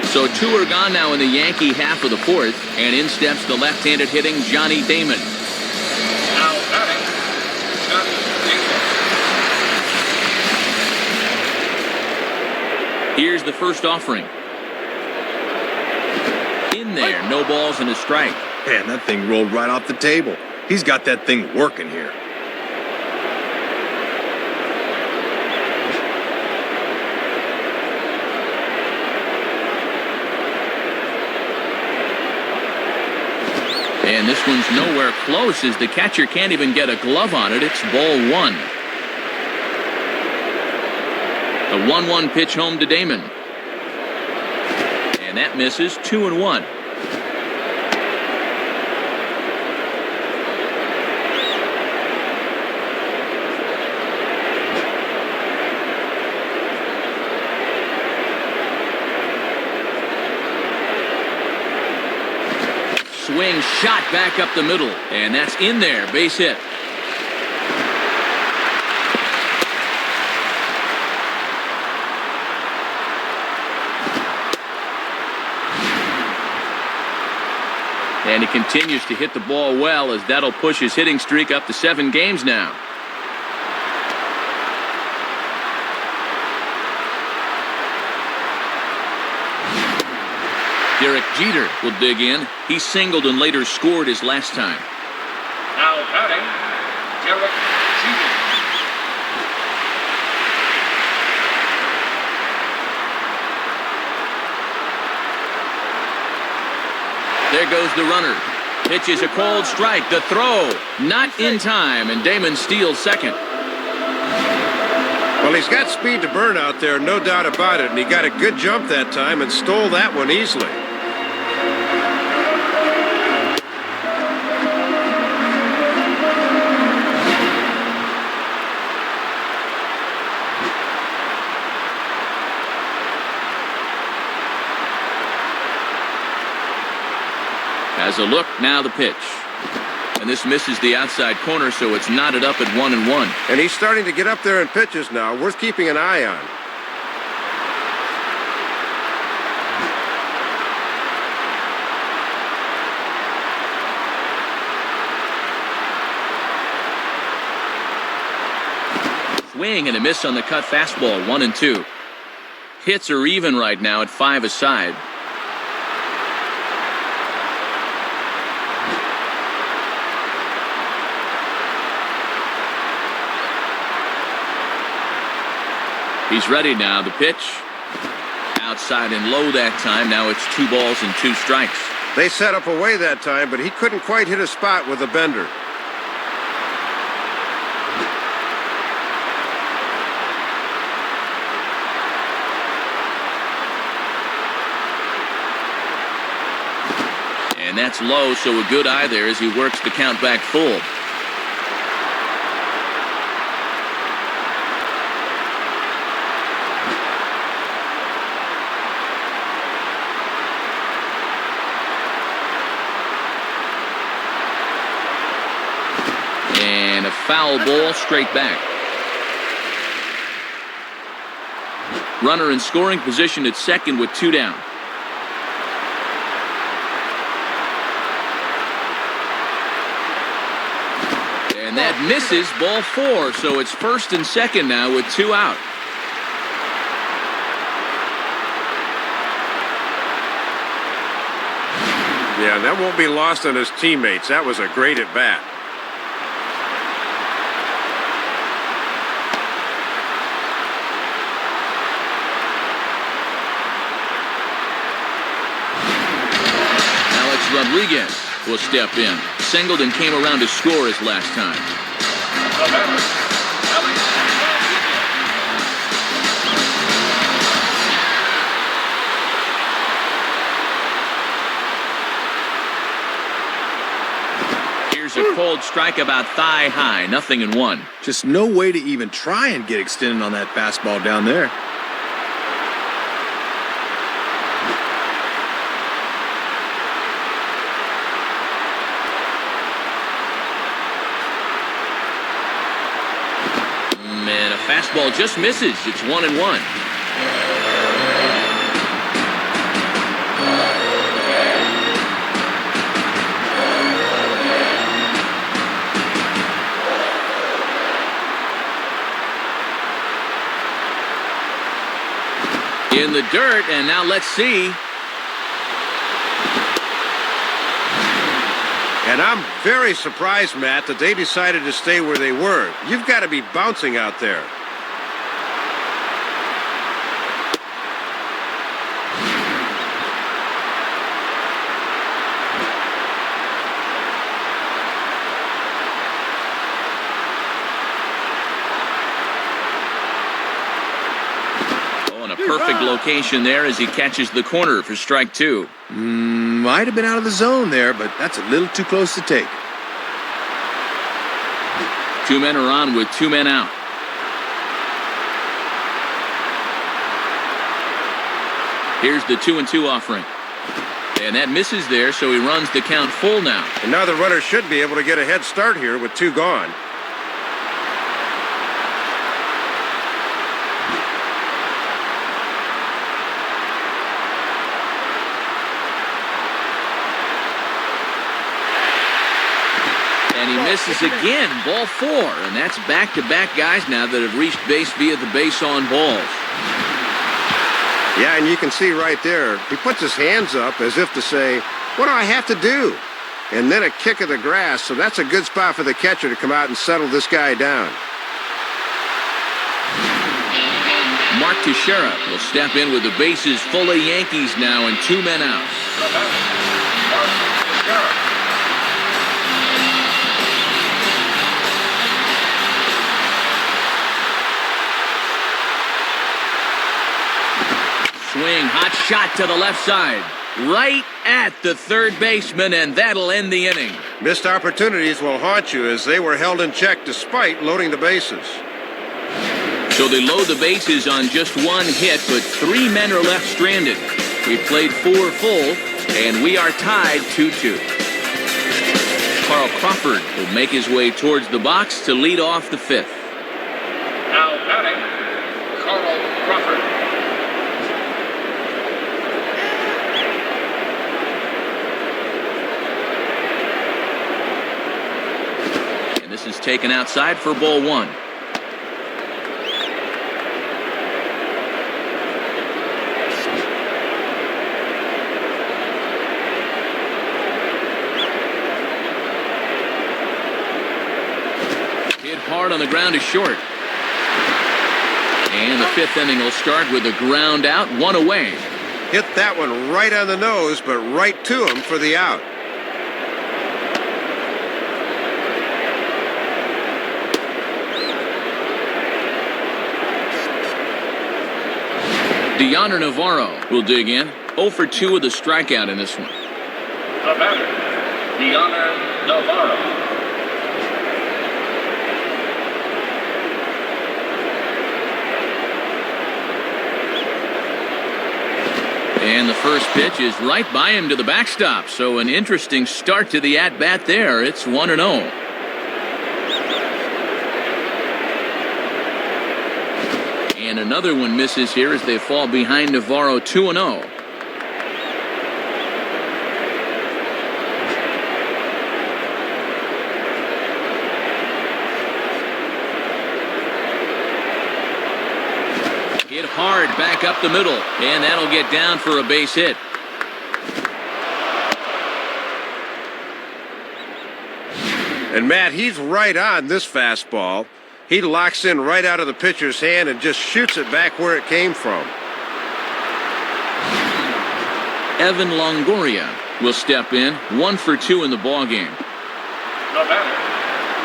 So 2 are gone now in the Yankee half of the 4th, and in steps the left-handed hitting Johnny Damon. Now batting, Johnny Damon. Here's the first offering. In there, no balls and a strike. Man, that thing rolled right off the table. He's got that thing working here. And this one's nowhere close as the catcher can't even get a glove on it. It's ball 1. The 1-1 pitch home to Damon. And that misses. 2-1. Swing, shot back up the middle, and that's in there. Base hit. And he continues to hit the ball well, as that'll push his hitting streak up to 7 games now. Derek Jeter will dig in. He singled and later scored his last time. Now batting, Derek Jeter. There goes the runner. Pitch is a cold strike. The throw, not in time, and Damon steals second. Well, he's got speed to burn out there, no doubt about it, and he got a good jump that time and stole that one easily. Has a look, now the pitch. And this misses the outside corner, so it's knotted up at 1-1. And he's starting to get up there in pitches now, worth keeping an eye on. Swing and a miss on the cut fastball, 1-2. Hits are even right now at 5 aside. He's ready now. The pitch. Outside and low that time. Now it's 2 balls and 2 strikes. They set up away that time, but he couldn't quite hit a spot with a bender. And that's low, so a good eye there as he works the count back full. And a foul ball straight back. Runner in scoring position at second with 2 down. And that misses, ball 4, so it's first and second now with 2 out. Yeah, and that won't be lost on his teammates. That was a great at bat. Rodriguez will step in. Singleton came around to score his last time. Here's a cold strike about thigh high, 0-1. Just no way to even try and get extended on that fastball down there. Fastball just misses. It's 1-1. In the dirt, and now let's see. And I'm very surprised, Matt, that they decided to stay where they were. You've got to be bouncing out there. Perfect location there as he catches the corner for strike 2. Might have been out of the zone there, but that's a little too close to take. 2 men are on with 2 men out. Here's the 2-2 offering. And that misses there, so he runs the count full now. And now the runner should be able to get a head start here with 2 gone. And he misses again, ball 4. And that's back-to-back guys now that have reached base via the base on balls. Yeah, and you can see right there, he puts his hands up as if to say, what do I have to do? And then a kick of the grass, so that's a good spot for the catcher to come out and settle this guy down. Mark Teixeira will step in with the bases full of Yankees now and 2 men out. Swing, hot shot to the left side. Right at the third baseman, and that'll end the inning. Missed opportunities will haunt you as they were held in check despite loading the bases. So they load the bases on just 1 hit, but 3 men are left stranded. We played 4 full, And we are tied 2-2. Carl Crawford will make his way towards the box to lead off the fifth. Now batting, Carl Crawford. And this is taken outside for ball one. Hit hard on the ground is short. And the fifth inning will start with a ground out, one away. Hit that one right on the nose, but right to him for the out. DeYonder Navarro will dig in. 0 for 2 with a strikeout in this one. The batter, DeYonder Navarro. And the first pitch is right by him to the backstop. So an interesting start to the at-bat there. It's 1-0. And another one misses here as they fall behind Navarro 2-0. Hit hard back up the middle, and that'll get down for a base hit. And Matt, he's right on this fastball. He locks in right out of the pitcher's hand and just shoots it back where it came from. Evan Longoria will step in, 1 for 2 in the ballgame. The batter,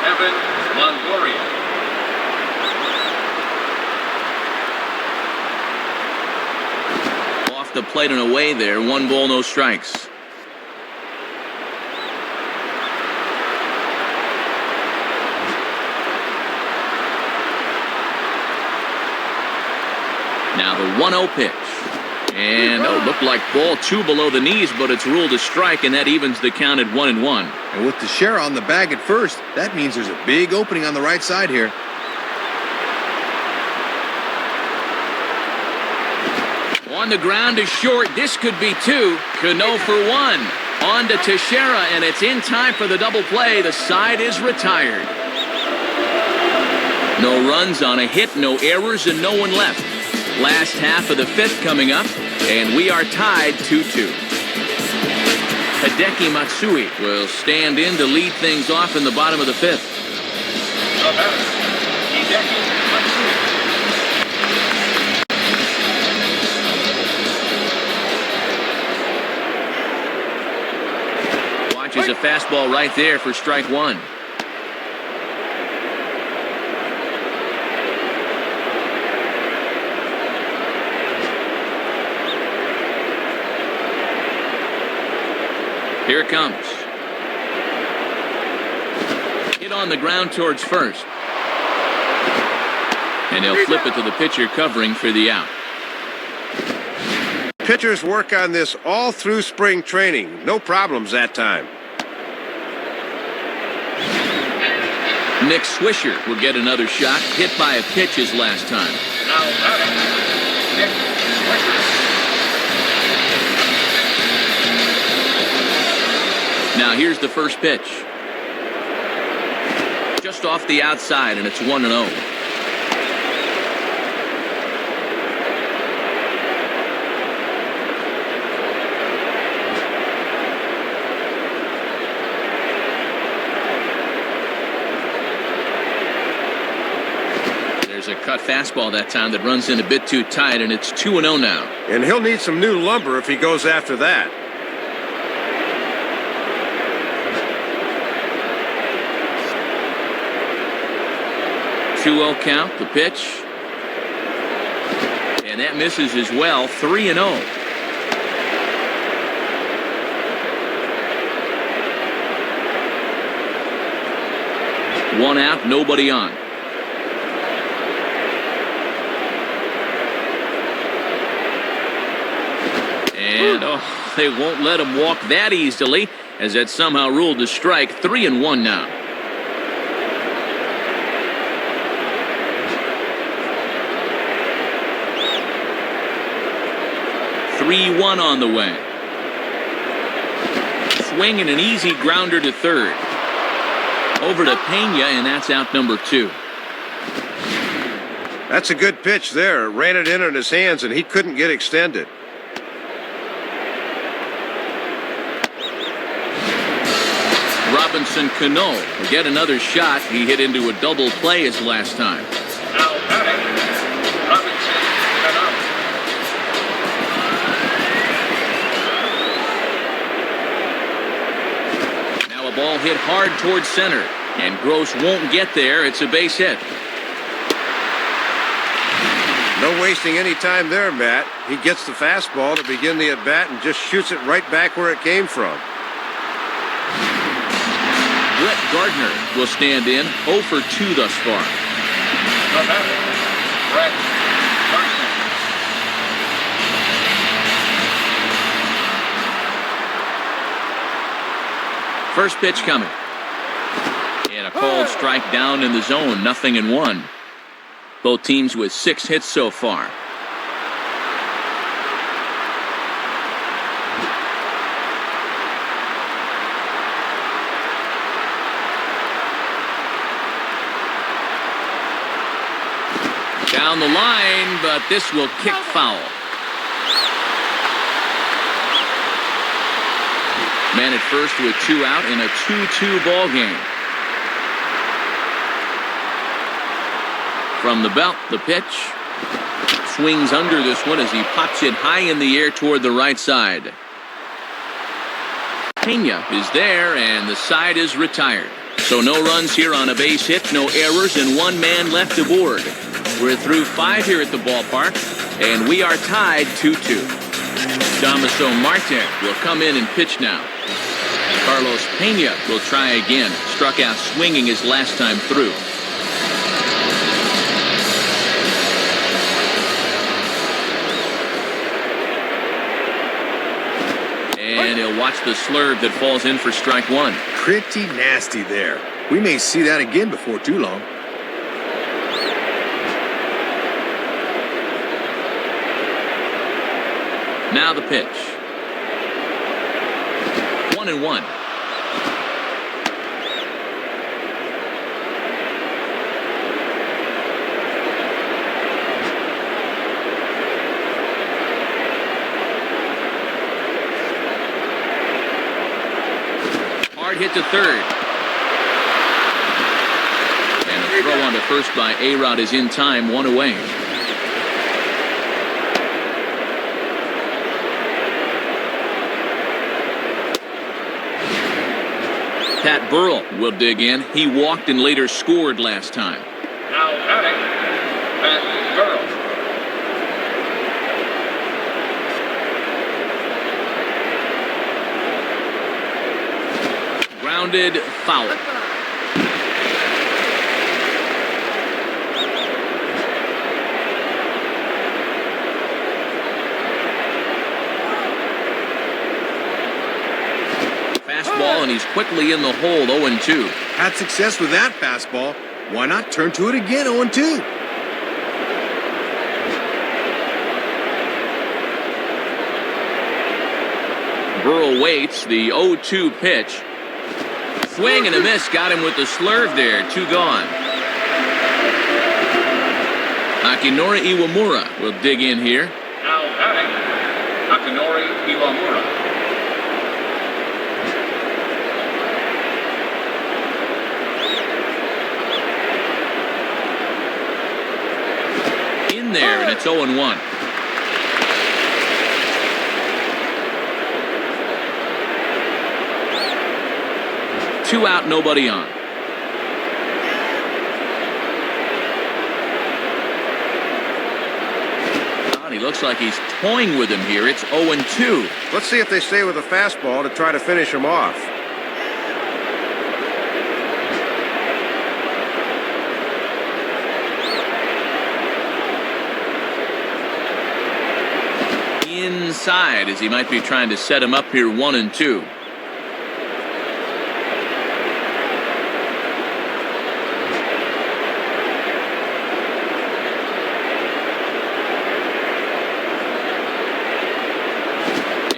Evan Longoria. Off the plate and away there, 1 ball, no strikes. Now the 1-0 pitch. And looked like ball 2 below the knees, but it's ruled a strike, and that evens the count at 1-1. And with Teixeira on the bag at first, that means there's a big opening on the right side here. On the ground is short. This could be 2. Cano for 1. On to Teixeira, and it's in time for the double play. The side is retired. No runs on a hit, no errors, and no one left. Last half of the fifth coming up, and we are tied 2-2. Hideki Matsui will stand in to lead things off in the bottom of the fifth. The batter, Hideki Matsui. Watches a fastball right there for strike 1. Here it comes. Hit on the ground towards first. And they'll flip it to the pitcher covering for the out. Pitchers work on this all through spring training. No problems that time. Nick Swisher will get another shot. Hit by a pitch his last time. Now batting, Nick Swisher. Now here's the first pitch. Just off the outside, and it's 1-0. There's a cut fastball that time that runs in a bit too tight, and it's 2-0 now. And he'll need some new lumber if he goes after that. 2-0 count, the pitch. And that misses as well, 3-0. One out, nobody on. And, they won't let him walk that easily, as that somehow ruled a strike. 3-1 now. Three-1 on the way. Swing and an easy grounder to third. Over to Pena, and that's out number 2. That's a good pitch there. Ran it in on his hands, and he couldn't get extended. Robinson Cano will get another shot. He hit into a double play his last time. Now batting, Robinson Cano. Now a ball hit hard towards center, and Gross won't get there. It's a base hit. No wasting any time there, Matt. He gets the fastball to begin the at-bat and just shoots it right back where it came from. Brett Gardner will stand in, 0 for 2 thus far. The batter, Brett Gardner. First pitch coming. And a called strike down in the zone, 0-1. Both teams with 6 hits so far. Down the line, but this will kick foul. Man at first with 2 out in a 2-2 ball game. From the belt, the pitch. Swings under this one as he pops it high in the air toward the right side. Pena is there, and the side is retired. So no runs here on a base hit, no errors, and 1 man left aboard. We're through 5 here at the ballpark, and we are tied 2-2. Damaso Marte will come in and pitch now. Carlos Pena will try again. Struck out swinging his last time through. And he'll watch the slurve that falls in for strike 1. Pretty nasty there. We may see that again before too long. Now the pitch. 1-1. Hard hit to third. And a throw on to first by A-Rod is in time, 1 away. Pat Burrell will dig in. He walked and later scored last time. Now batting, Pat Burrell. Grounded, foul. Fastball, and he's quickly in the hole, 0-2. Had success with that fastball. Why not turn to it again, 0-2? Burrell waits, the 0-2 pitch. Swing and a miss, got him with the slurve there, 2 gone. Akinori Iwamura will dig in here. Now batting, Akinori Iwamura. In there, and it's 0-1. Two out, nobody on. He looks like he's toying with him here. It's 0-2. Let's see if they stay with the fastball to try to finish him off. inside as he might be trying to set him up here 1-2.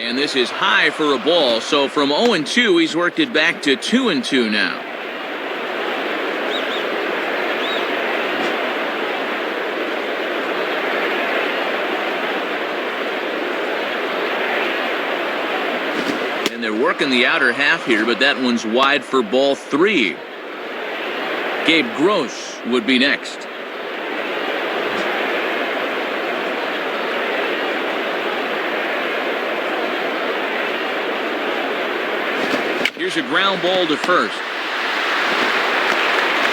And this is high for a ball, so from 0-2, he's worked it back to 2-2 now. And they're working the outer half here, but that one's wide for ball 3. Gabe Gross would be next. Here's a ground ball to first.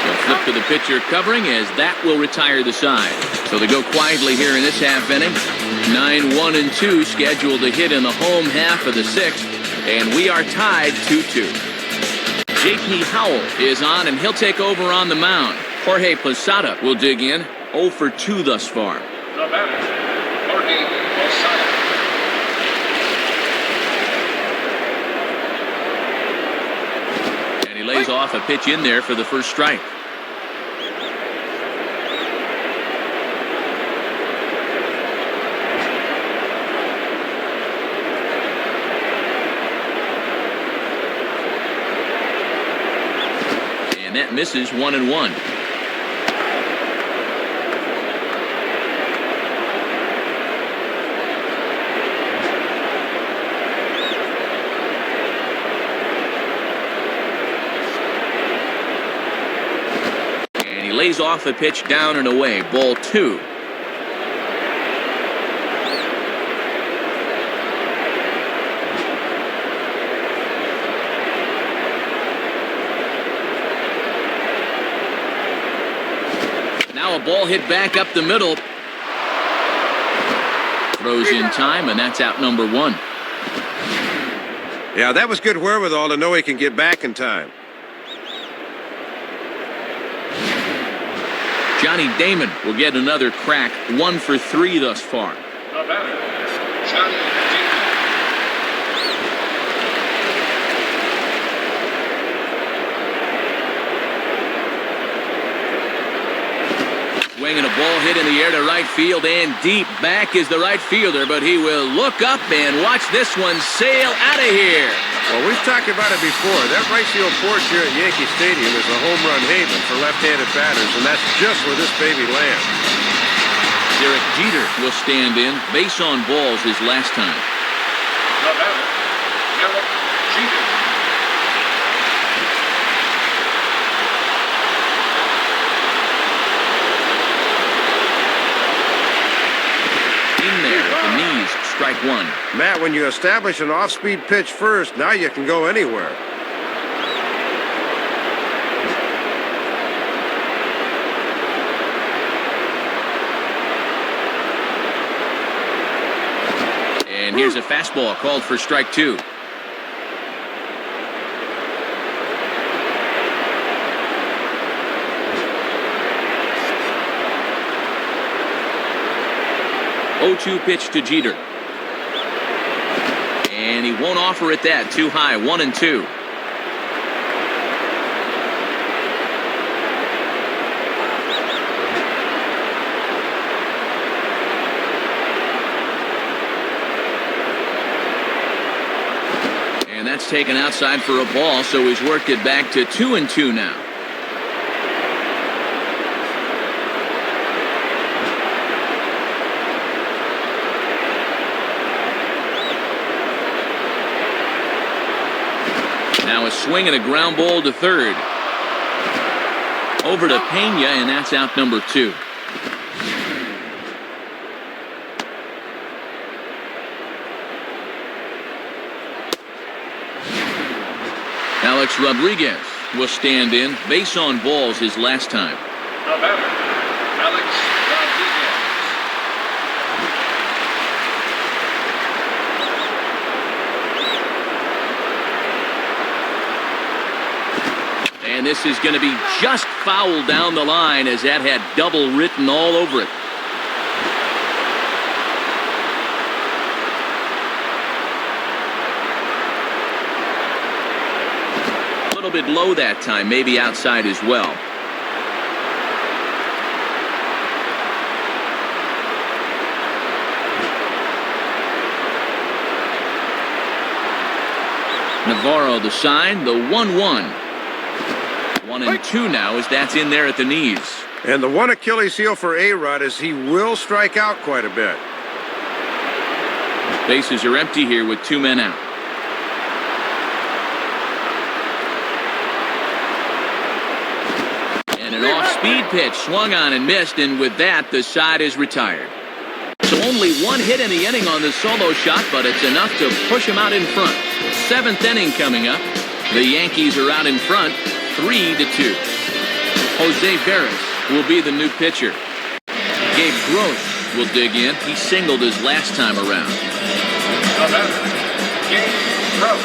They'll flip to the pitcher covering as that will retire the side. So they go quietly here in this half inning. 9-1-2 scheduled to hit in the home half of the 6th. And we are tied 2-2. J.P. Howell is on and he'll take over on the mound. Jorge Posada will dig in. 0 for 2 thus far. The batter, Jorge Posada. He lays off a pitch in there for the first strike. And that misses 1-1. Lays off a pitch down and away. Ball 2. Now a ball hit back up the middle. Throws in time, and that's out number 1. Yeah, that was good wherewithal to know he can get back in time. Johnny Damon will get another crack. 1 for 3 thus far. The batter, Johnny Damon. Swinging a ball hit in the air to right field and deep. Back is the right fielder, but he will look up and watch this one sail out of here. Well, we've talked about it before. That right field porch here at Yankee Stadium is a home run haven for left-handed batters, and that's just where this baby lands. Derek Jeter will stand in. Base on balls his last time. The batter, Derek Jeter. In there at the knees, strike 1. Matt, when you establish an off-speed pitch first, now you can go anywhere. And here's a fastball called for strike 2. Oh-2 pitch to Jeter. And he won't offer it that. Too high. 1-2. And that's taken outside for a ball, so he's worked it back to 2-2 now. Now a swing and a ground ball to third. Over to Pena, and that's out number 2. Alex Rodriguez will stand in. Base on balls his last time. The batter, Alex Rodriguez. And this is going to be just foul down the line, as that had double written all over it. little bit low that time, maybe outside as well. Navarro the sign, the 1-1. 1-2 now as that's in there at the knees. And the one Achilles heel for A-Rod is he will strike out quite a bit. Bases are empty here with 2 men out. And an off-speed pitch swung on and missed, and with that, the side is retired. So only 1 hit in the inning on the solo shot, but it's enough to push him out in front. 7th inning coming up. The Yankees are out in front, 3-2. Jose Veras will be the new pitcher. Gabe Gross will dig in. He singled his last time around. The batter, Gabe Gross.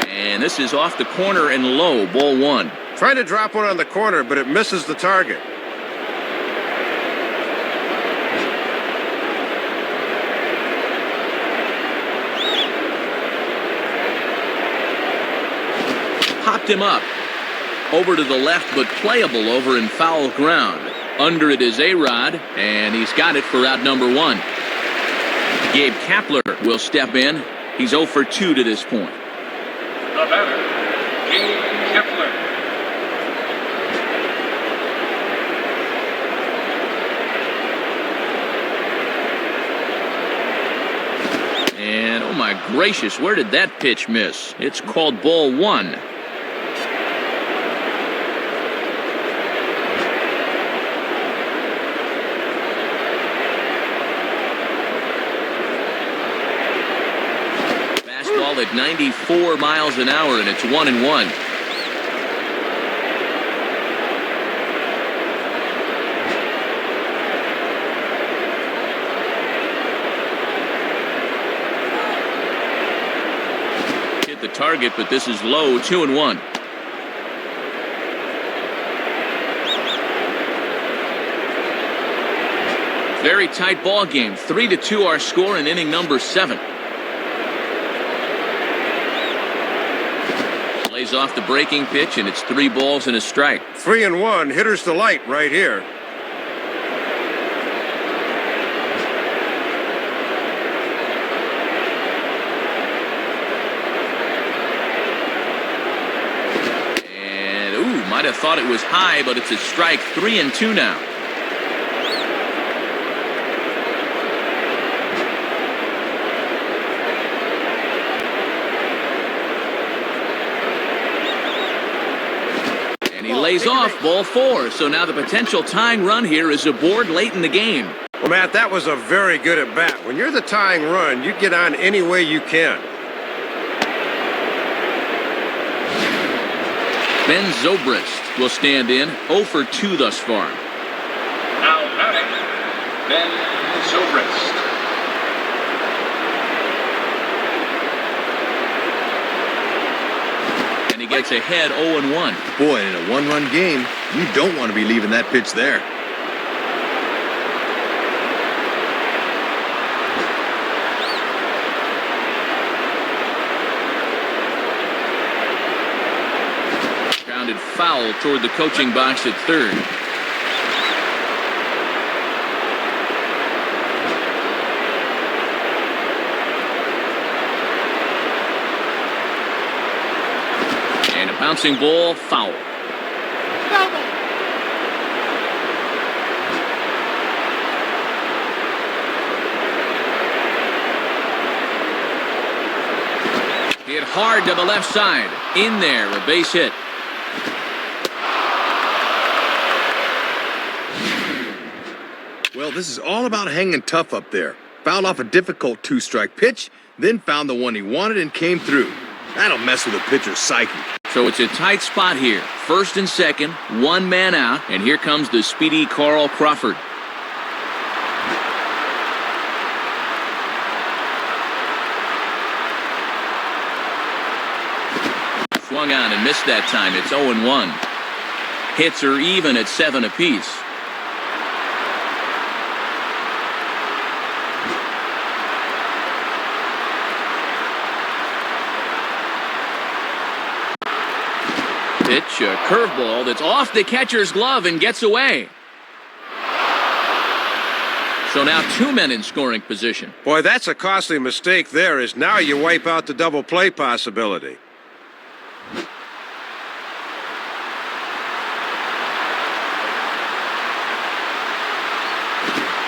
And this is off the corner and low, ball 1. Trying to drop one on the corner, but it misses the target. Popped him up. Over to the left, but playable over in foul ground. Under it is A-Rod, and he's got it for out number 1. Gabe Kapler will step in. He's 0 for 2 to this point. The batter, Gabe Kapler. And oh my gracious, where did that pitch miss? It's called ball 1. Fastball at 94 miles an hour, and it's 1-1. The target, but this is low, 2-1. Very tight ball game. 3-2 our score in inning number 7. Lays off the breaking pitch, and it's 3 balls and a strike. 3-1, hitter's delight right here. Might have thought it was high, but it's a strike. 3-2 now. And he lays off ball 4. So now the potential tying run here is aboard late in the game. Well, Matt, that was a very good at bat. When you're the tying run, you get on any way you can. Ben Zobrist will stand in, 0 for 2 thus far. Now batting, Ben Zobrist. And he gets ahead 0-1. Boy, in a 1-run game, you don't want to be leaving that pitch there. Foul toward the coaching box at third. And a bouncing ball, foul. Hit hard to the left side. In there, a base hit. Well, this is all about hanging tough up there. Fouled off a difficult 2-strike pitch, then found the one he wanted and came through. That'll mess with a pitcher's psyche. So it's a tight spot here. First and second, 1 man out, and here comes the speedy Carl Crawford. Swung on and missed that time. It's 0-1. Hits are even at 7 apiece. pitch, a curveball that's off the catcher's glove and gets away. So now 2 men in scoring position. Boy, that's a costly mistake there, as now you wipe out the double play possibility.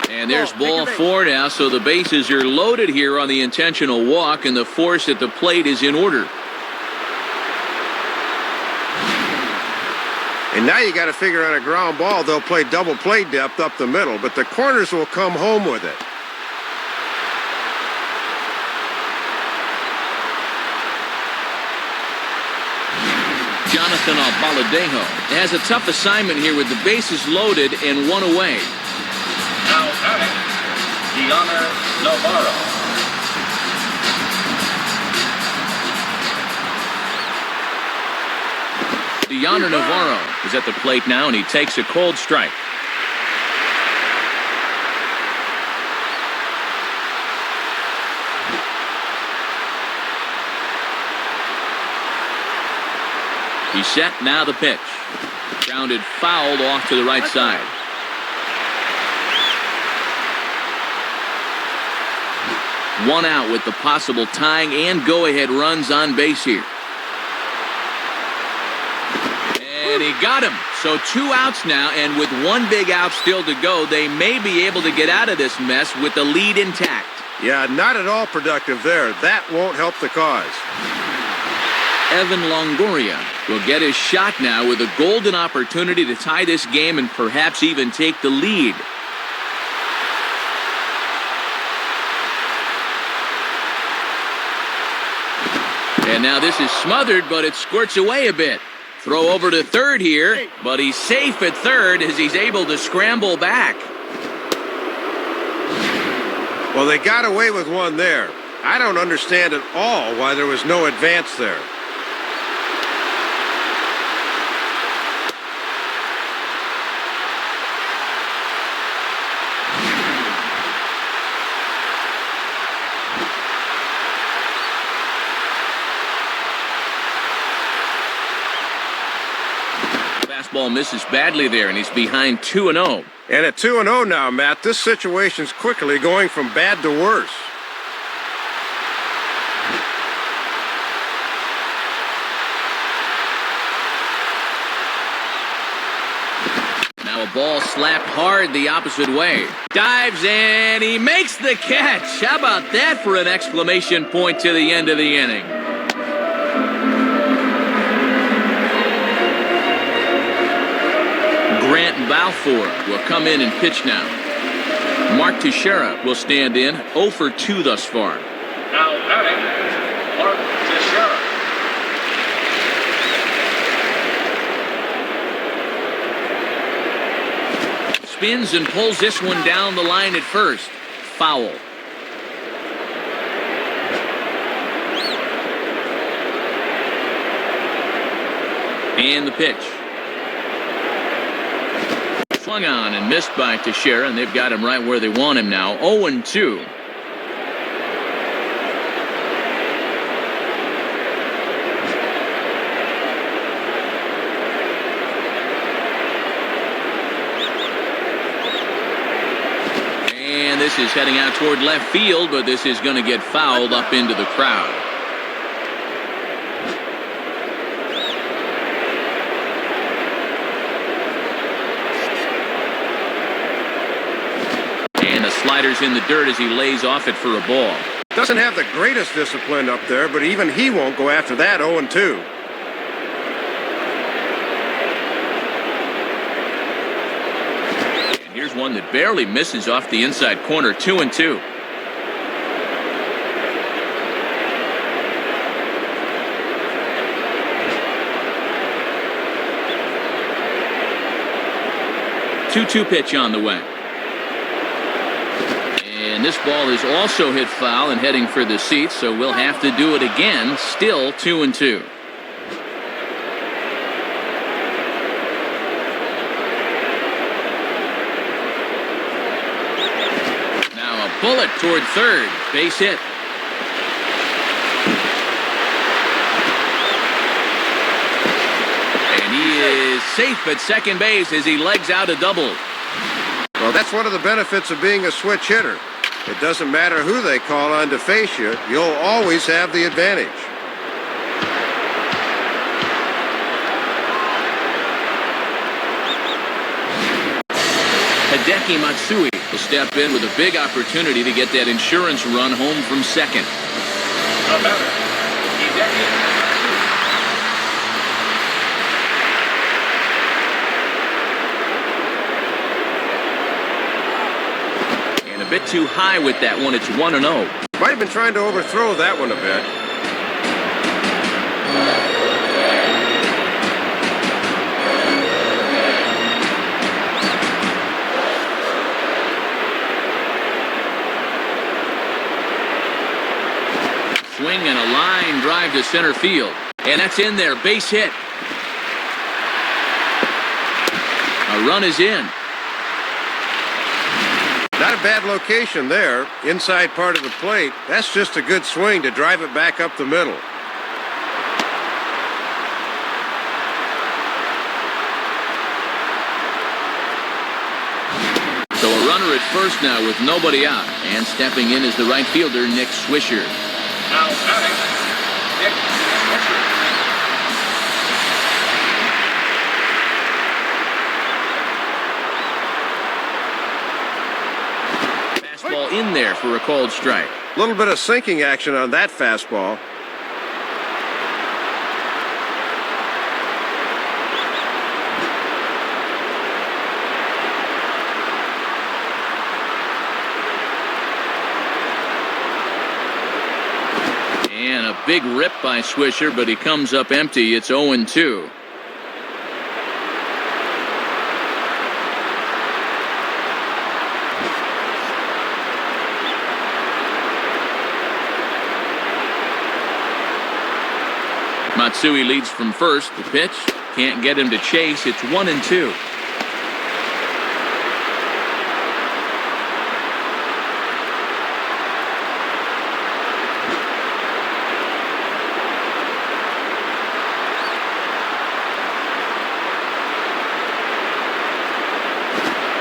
And there's ball 4 now, so the bases are loaded here on the intentional walk, and the force at the plate is in order. And now you got to figure on a ground ball, they'll play double play depth up the middle, but the corners will come home with it. Jonathan Albaladejo has a tough assignment here with the bases loaded and 1 away. Now batting, Diana Navarro. Diana Navarro is at the plate now, and he takes a cold strike. He's set, now the pitch. Grounded fouled off to the right side. One out with the possible tying and go-ahead runs on base here. And he got him. So 2 outs now, and with 1 big out still to go, they may be able to get out of this mess with the lead intact. Yeah, not at all productive there. That won't help the cause. Evan Longoria will get his shot now with a golden opportunity to tie this game and perhaps even take the lead. And now this is smothered, but it squirts away a bit. Throw over to third here, but he's safe at third as he's able to scramble back. Well, they got away with 1 there. I don't understand at all why there was no advance there. Ball misses badly there, and he's behind 2-0. And at 2-0 now, Matt, this situation's quickly going from bad to worse. Now a ball slapped hard the opposite way. Dives, and he makes the catch. How about that for an exclamation point to the end of the inning? Grant Balfour will come in and pitch now. Mark Teixeira will stand in, 0 for 2 thus far. Now batting, Mark Teixeira. Spins and pulls this one down the line at first. Foul. And the pitch. Swung on and missed by Teixeira, and they've got him right where they want him now. 0-2. And this is heading out toward left field, but this is going to get fouled up into the crowd. Sliders in the dirt as he lays off it for a ball. Doesn't have the greatest discipline up there, but even he won't go after that 0-2. And here's one that barely misses off the inside corner. 2-2. Two-two pitch on the way. And this ball is also hit foul and heading for the seats, so we'll have to do it again. Still 2-2. Now a bullet toward third. Base hit. safe at second base as he legs out a double. Well, that's one of the benefits of being a switch hitter. It doesn't matter who they call on to face you, you'll always have the advantage. Hideki Matsui will step in with a big opportunity to get that insurance run home from second. The batter, Hideki And a bit too high with that one. It's 1-0. Might have been trying to overthrow that one a bit. Swing and a line drive to center field. And that's in there. Base hit. A run is in. Not a bad location there, inside part of the plate. That's just a good swing to drive it back up the middle. So a runner at first now with nobody out. And stepping in is the right fielder, Nick Swisher. now batting, Nick Swisher. Fastball in there for a called strike. A little bit of sinking action on that fastball. And a big rip by Swisher, but he comes up empty. It's 0-2. Matsui leads from first. The pitch can't get him to chase. It's 1-2.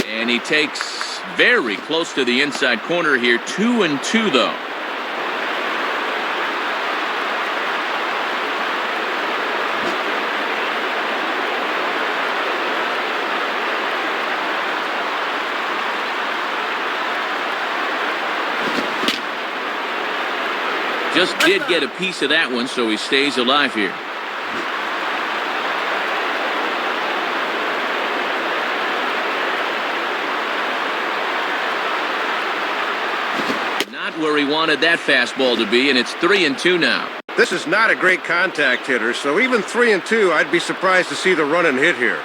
And he takes very close to the inside corner here. 2-2 though. Just did get a piece of that one, so he stays alive here. Not where he wanted that fastball to be, and it's 3-2 now. This is not a great contact hitter, so even 3-2, I'd be surprised to see the run and hit here.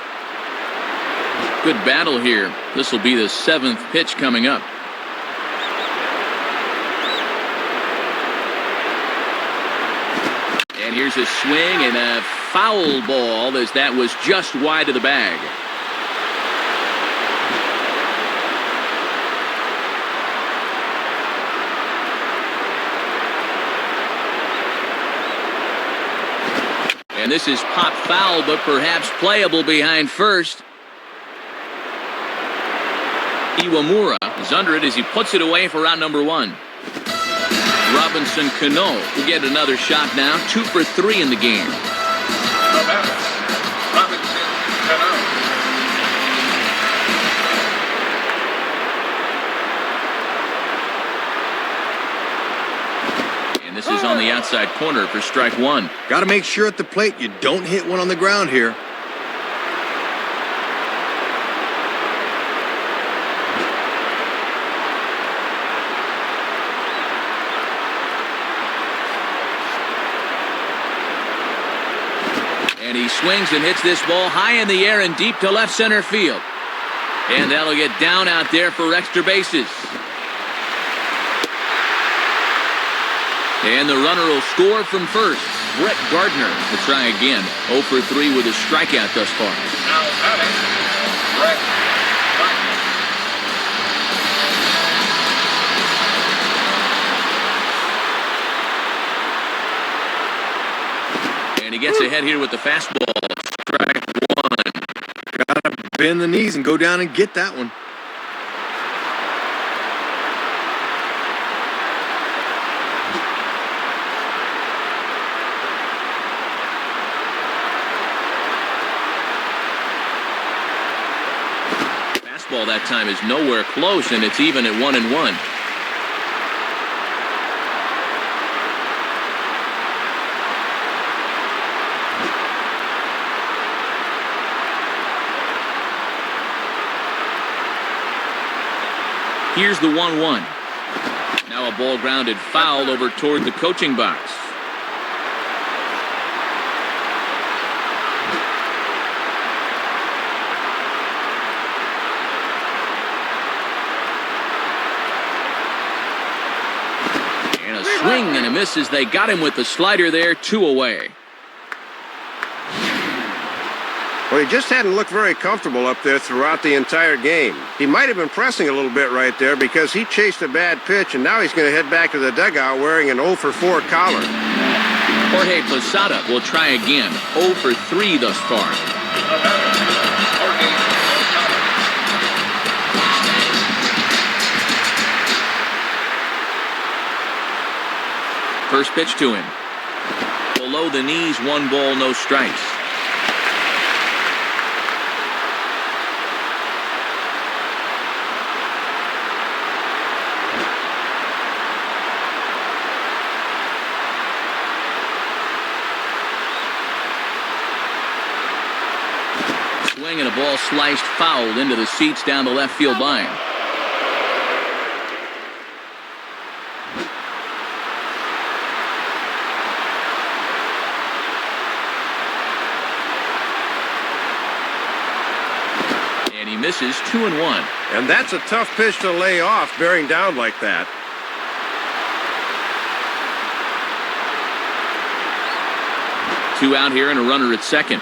Good battle here. This will be the 7th pitch coming up. And here's a swing and a foul ball as that was just wide of the bag. And this is pop foul, but perhaps playable behind first. Iwamura is under it as he puts it away for out number 1. Robinson Cano will get another shot now. 2 for 3 in the game. The batter, Robinson Cano. And this is on the outside corner for strike 1. Got to make sure at the plate you don't hit one on the ground here. And he swings and hits this ball high in the air and deep to left center field. And that'll get down out there for extra bases. And the runner will score from first. Brett Gardner will try again. 0 for 3 with a strikeout thus far. Now batting, Brett Gardner. And he gets ahead here with the fastball. Strike 1. Bend the knees and go down and get that one. Fastball that time is nowhere close, and it's even at 1-1. Here's the 1-1. Now a ball grounded foul over toward the coaching box. And a swing and a miss as they got him with the slider there, 2 away. Well, he just hadn't looked very comfortable up there throughout the entire game. He might have been pressing a little bit right there because he chased a bad pitch, and now he's going to head back to the dugout wearing an 0 for 4 collar. Jorge Posada will try again. 0 for 3 thus far. First pitch to him. Below the knees, 1 ball, no strikes. Swing and a ball sliced foul into the seats down the left field line. And he misses 2-1. And that's a tough pitch to lay off, bearing down like that. Two out here and a runner at second.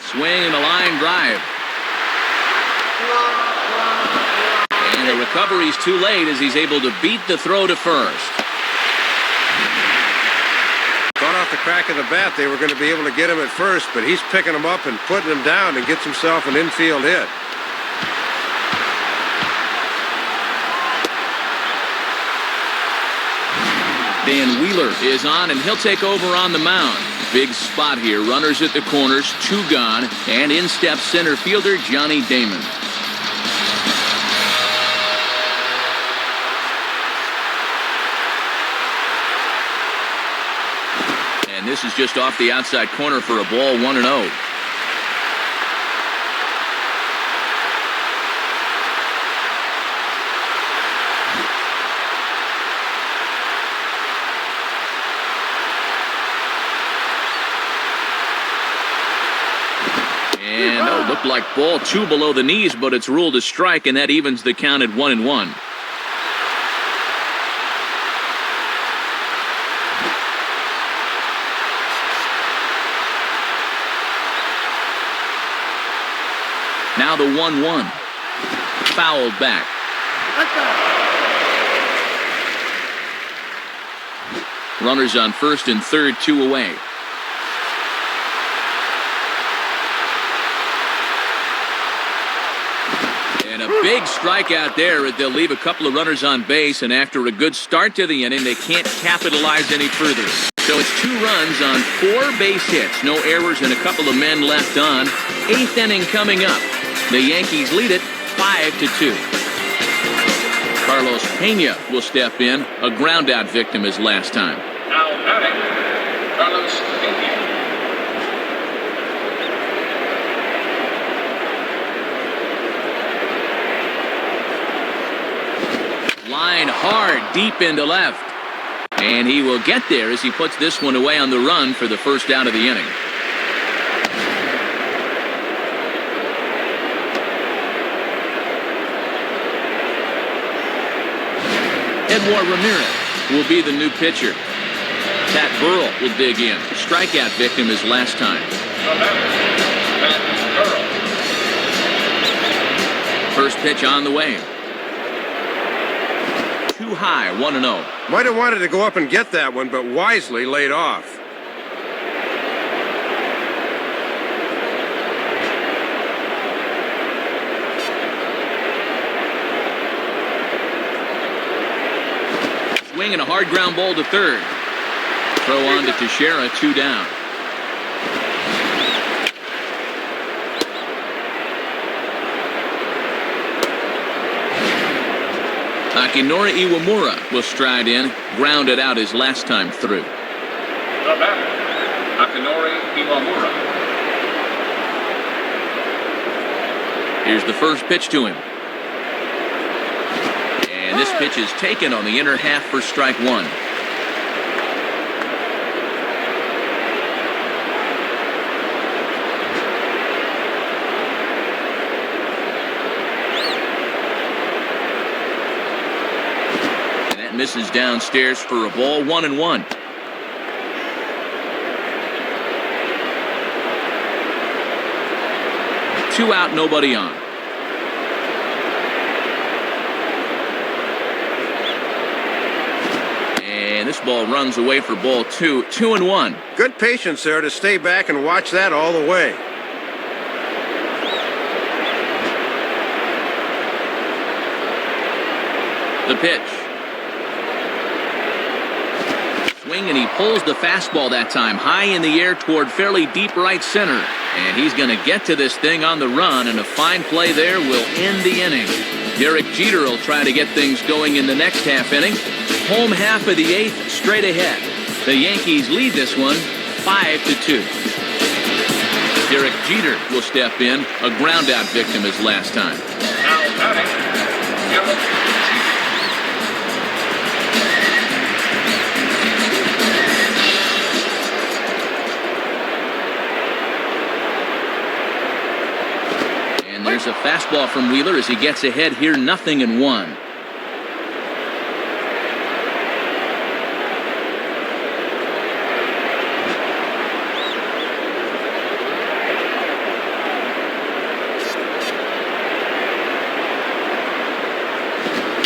Swing and a line drive. And the recovery's too late as he's able to beat the throw to first. Thought off the crack of the bat they were going to be able to get him at first, but he's picking him up and putting him down and gets himself an infield hit. Dan Wheeler is on, and he'll take over on the mound. Big spot here. Runners at the corners, 2 gone, and in steps center fielder Johnny Damon. And this is just off the outside corner for a ball, 1-0. Looked like ball 2 below the knees, but it's ruled a strike, and that evens the count at 1-1. Now the 1-1. Fouled back. Runners on first and third, 2 away. And a big strikeout there. They'll leave a couple of runners on base, and after a good start to the inning, they can't capitalize any further. So it's 2 runs on 4 base hits, no errors, and a couple of men left on. 8th inning coming up. The Yankees lead it 5-2. Carlos Pena will step in, a ground-out victim his last time. Now batting, Carlos Pena. Line hard, deep into left. And he will get there as he puts this one away on the run for the first out of the inning. Edward Ramirez will be the new pitcher. Pat Burrell will dig in. Strikeout victim his last time. First pitch on the way. 2 too high, 1-0. Might have wanted to go up and get that one, but wisely laid off. Swing and a hard ground ball to third. Throw on to Teixeira, 2 down. Akinori Iwamura will stride in, grounded out his last time through. The batter, Akinori Iwamura. Here's the first pitch to him. And this pitch is taken on the inner half for strike 1. And that misses downstairs for a ball, 1-1. Two out, nobody on. And this ball runs away for ball 2, 2-1. Good patience there to stay back and watch that all the way. The pitch. Swing, and he pulls the fastball that time high in the air toward fairly deep right center. And he's going to get to this thing on the run, and a fine play there will end the inning. Derek Jeter will try to get things going in the next half inning. Home half of the 8th, straight ahead. The Yankees lead this one 5-2. Derek Jeter will step in, a ground-out victim his last time. Now batting, Derek Jeter. And there's a fastball from Wheeler as he gets ahead here, 0-1.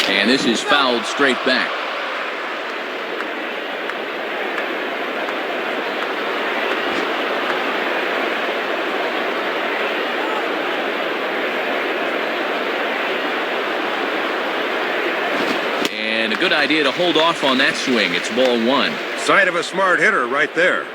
And this is fouled straight back. And a good idea to hold off on that swing. It's ball 1. Sign of a smart hitter right there.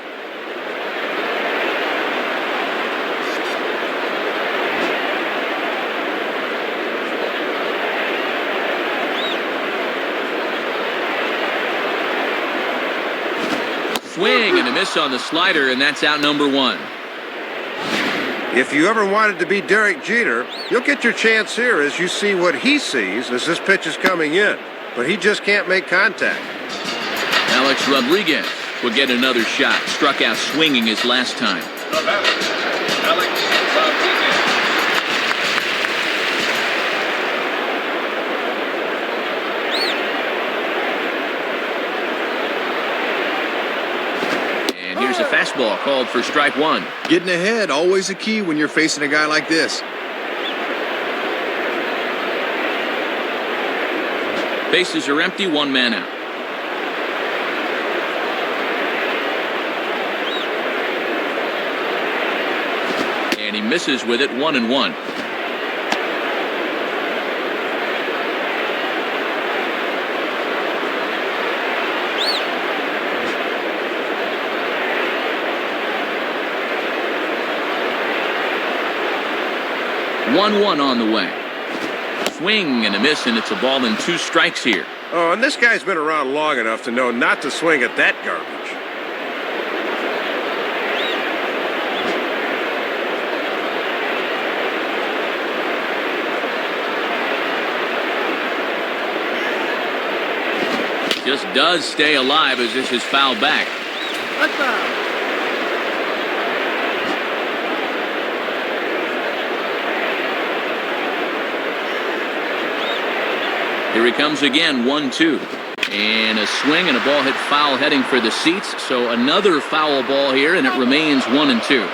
Swing and a miss on the slider, and that's out number 1. If you ever wanted to be Derek Jeter, you'll get your chance here as you see what he sees as this pitch is coming in. But he just can't make contact. Alex Rodriguez will get another shot. Struck out swinging his last time. The batter, Alex Rodriguez. And here's a fastball called for strike 1. Getting ahead, always a key when you're facing a guy like this. Bases are empty, 1 man out. And he misses with it, 1-1. One on the way. Swing and a miss, and it's a ball and 2 strikes here. Oh, and this guy's been around long enough to know not to swing at that garbage. Just does stay alive as this is fouled back. Here he comes again, 1-2. And a swing and a ball hit foul heading for the seats. So another foul ball here, and it remains 1-2.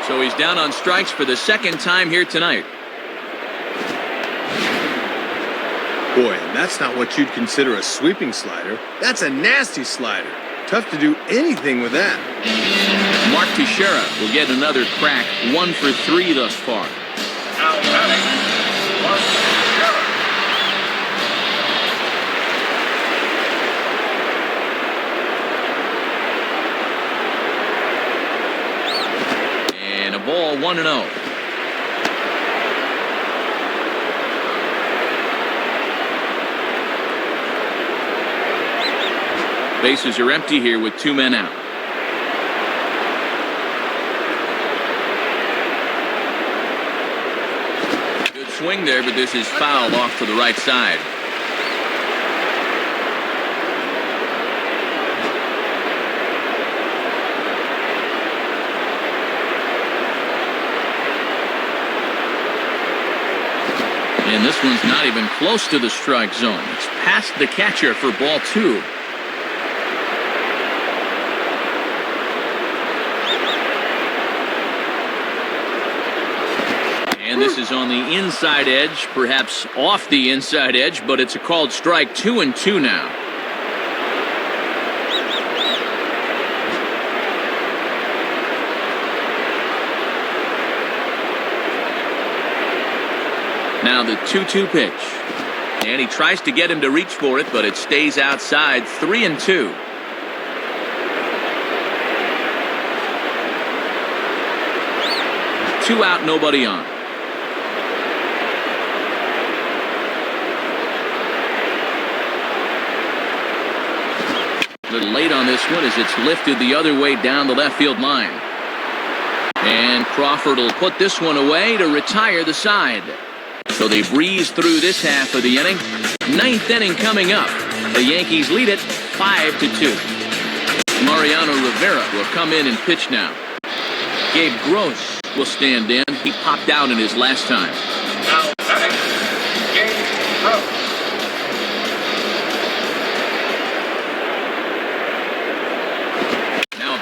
So he's down on strikes for the second time here tonight. Boy, and that's not what you'd consider a sweeping slider. That's a nasty slider. Tough to do anything with that. Mark Teixeira will get another crack, 1 for 3 thus far. Now batting, Mark Teixeira. And a ball, 1-0. Bases are empty here with 2 men out. Good swing there, but this is fouled off to the right side. And this one's not even close to the strike zone. It's past the catcher for ball 2. And this is on the inside edge, perhaps off the inside edge, but it's a called strike. 2-2 now. Now the 2-2 pitch. And he tries to get him to reach for it, but it stays outside. 3-2. Two out, nobody on. A little late on this one as it's lifted the other way down the left field line. And Crawford will put this one away to retire the side. So they breeze through this half of the inning. 9th inning coming up. The Yankees lead it 5-2. Mariano Rivera will come in and pitch now. Gabe Gross will stand in. He popped out in his last time. Now batting, Gabe Gross.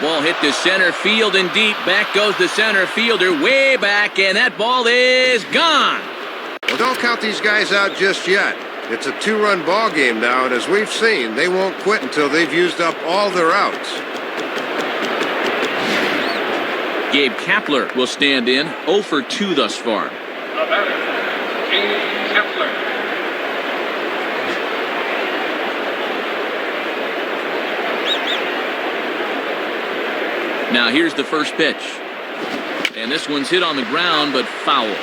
Ball hit to center field and deep. Back goes the center fielder way back, and that ball is gone. Well, don't count these guys out just yet. It's a 2-run ball game now, and as we've seen, they won't quit until they've used up all their outs. Gabe Kapler will stand in, 0 for 2 thus far. The batter, Gabe Kapler. Now here's the first pitch. And this one's hit on the ground, but foul.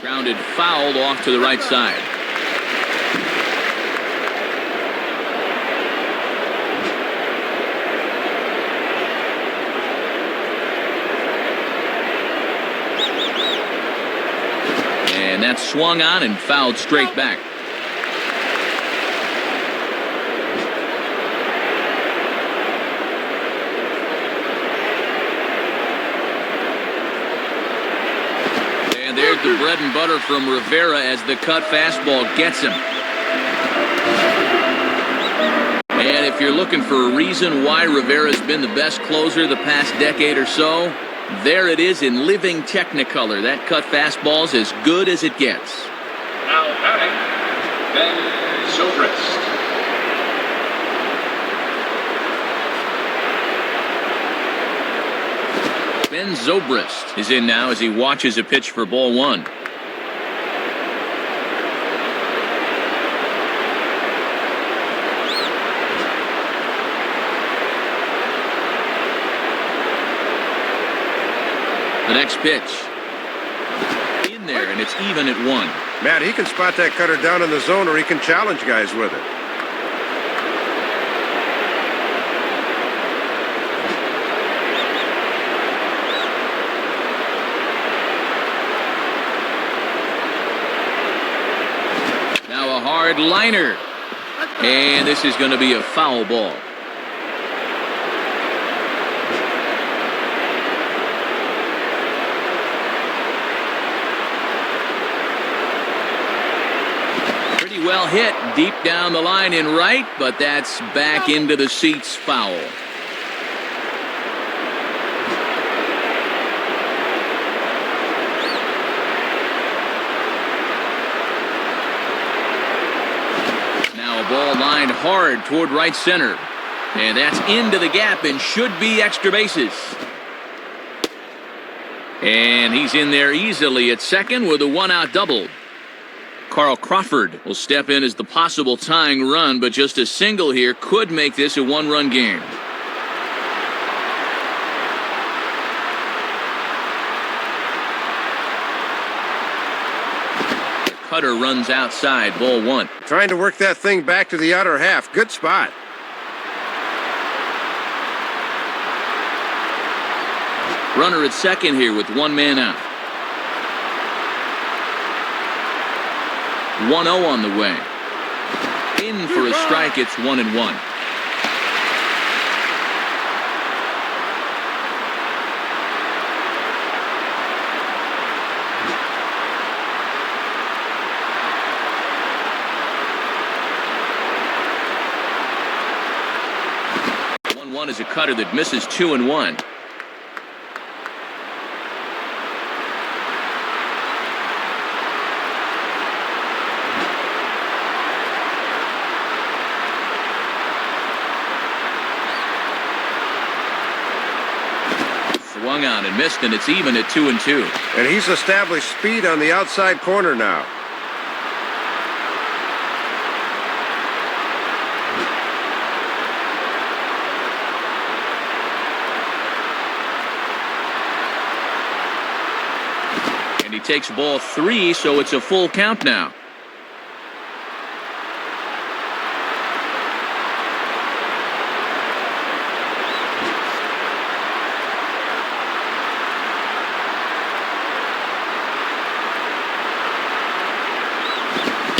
Grounded foul off to the right side. And that's swung on and fouled straight back. And there's the bread and butter from Rivera as the cut fastball gets him. And if you're looking for a reason why Rivera's been the best closer the past decade or so, there it is in living technicolor. That cut fastball's as good as it gets. Now batting, Ben Zobrist. Ben Zobrist is in now as he watches a pitch for ball 1. The next pitch. In there, and it's even at 1. Matt, he can spot that cutter down in the zone, or he can challenge guys with it. Now a hard liner. And this is going to be a foul ball. well hit deep down the line in right, but that's back into the seats, foul. Now a ball lined hard toward right center. And that's into the gap and should be extra bases. And he's in there easily at second with a one-out double. Carl Crawford will step in as the possible tying run, but just a single here could make this a one-run game. The cutter runs outside, ball one. Trying to work that thing back to the outer half. Good spot. Runner at second here with one man out. 1-0 on the way. In for a strike, it's 1-1. One is a cutter that misses 2-1. Swung on and missed, and it's even at 2-2. And he's established speed on the outside corner now. And he takes ball 3, so it's a full count now.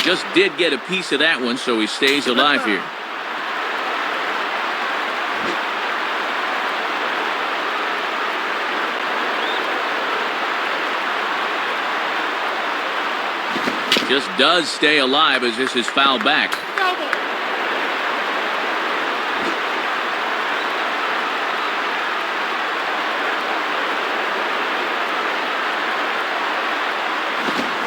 Just did get a piece of that one, so he stays alive here. Just does stay alive as this is fouled back.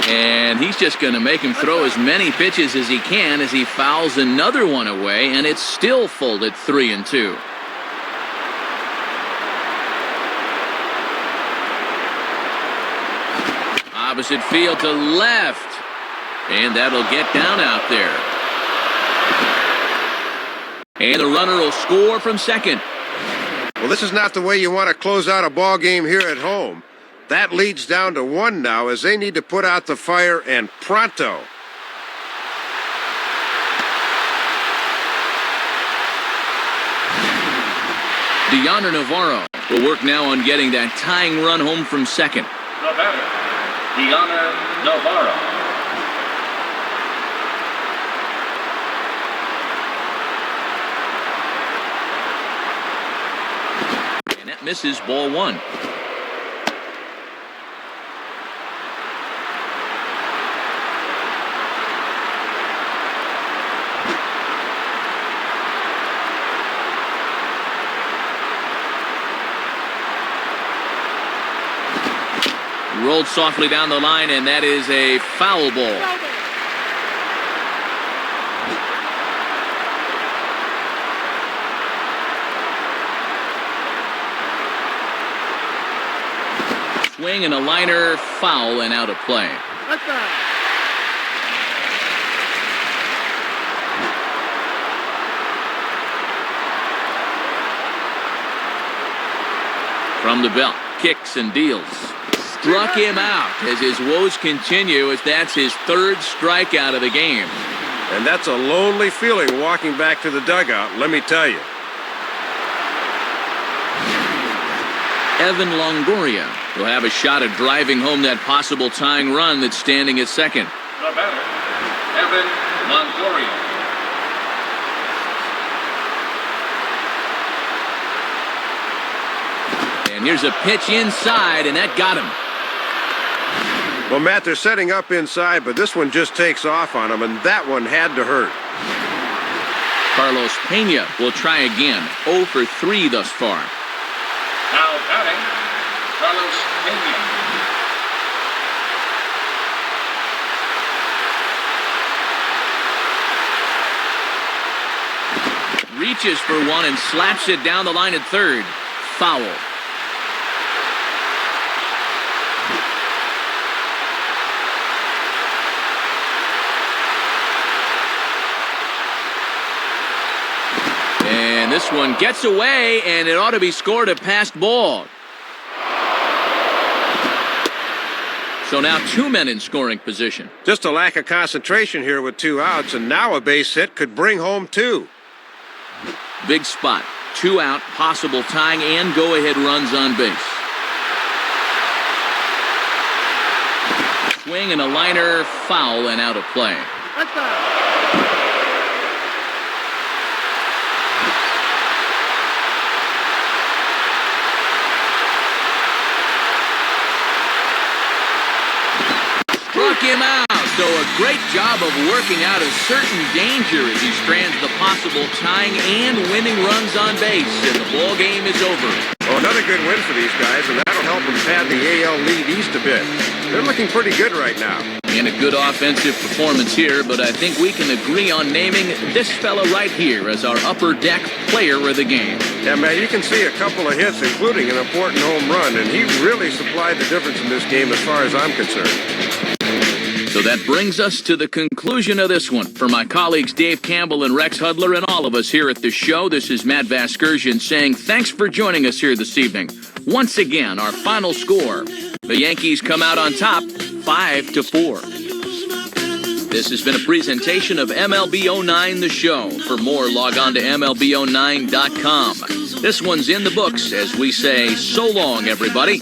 And he's just going to make him throw as many pitches as he can as he fouls another one away, and it's still full at 3-2. Opposite field to left, and that'll get down out there. And the runner will score from second. Well, this is not the way you want to close out a ball game here at home. That leads down to 1 now as they need to put out the fire and pronto. Deoner Navarro will work now on getting that tying run home from second. The batter, Deoner Navarro. And that misses, ball 1. Rolled softly down the line, and that is a foul ball. Swing and a liner, foul, and out of play. From the belt, kicks and deals. Struck him out as his woes continue, as that's his 3rd strikeout of the game. And that's a lonely feeling walking back to the dugout, let me tell you. Evan Longoria will have a shot at driving home that possible tying run that's standing at second. The batter, Evan Longoria. And here's a pitch inside, and that got him. Well, Matt, they're setting up inside, but this one just takes off on them, and that one had to hurt. Carlos Pena will try again. 0 for 3 thus far. Now batting, Carlos Pena. Reaches for one and slaps it down the line at third. Foul. And this one gets away, and it ought to be scored a passed ball. So now 2 men in scoring position. Just a lack of concentration here with 2 outs, and now a base hit could bring home 2. Big spot. 2 out, possible tying and go-ahead runs on base. Swing and a liner, foul and out of play. Struck him out. So a great job of working out a certain danger as he strands the possible tying and winning runs on base, and the ball game is over. Oh, another good win for these guys, and that'll help them pad the AL lead East a bit. They're looking pretty good right now. And a good offensive performance here, but I think we can agree on naming this fella right here as our upper deck player of the game. Yeah, man, you can see a couple of hits, including an important home run, and he really supplied the difference in this game as far as I'm concerned. So that brings us to the conclusion of this one. For my colleagues Dave Campbell and Rex Hudler and all of us here at the show, this is Matt Vasgersian saying thanks for joining us here this evening. Once again, our final score. The Yankees come out on top, 5-4. This has been a presentation of MLB 09 The Show. For more, log on to MLB09.com. This one's in the books as we say so long, everybody.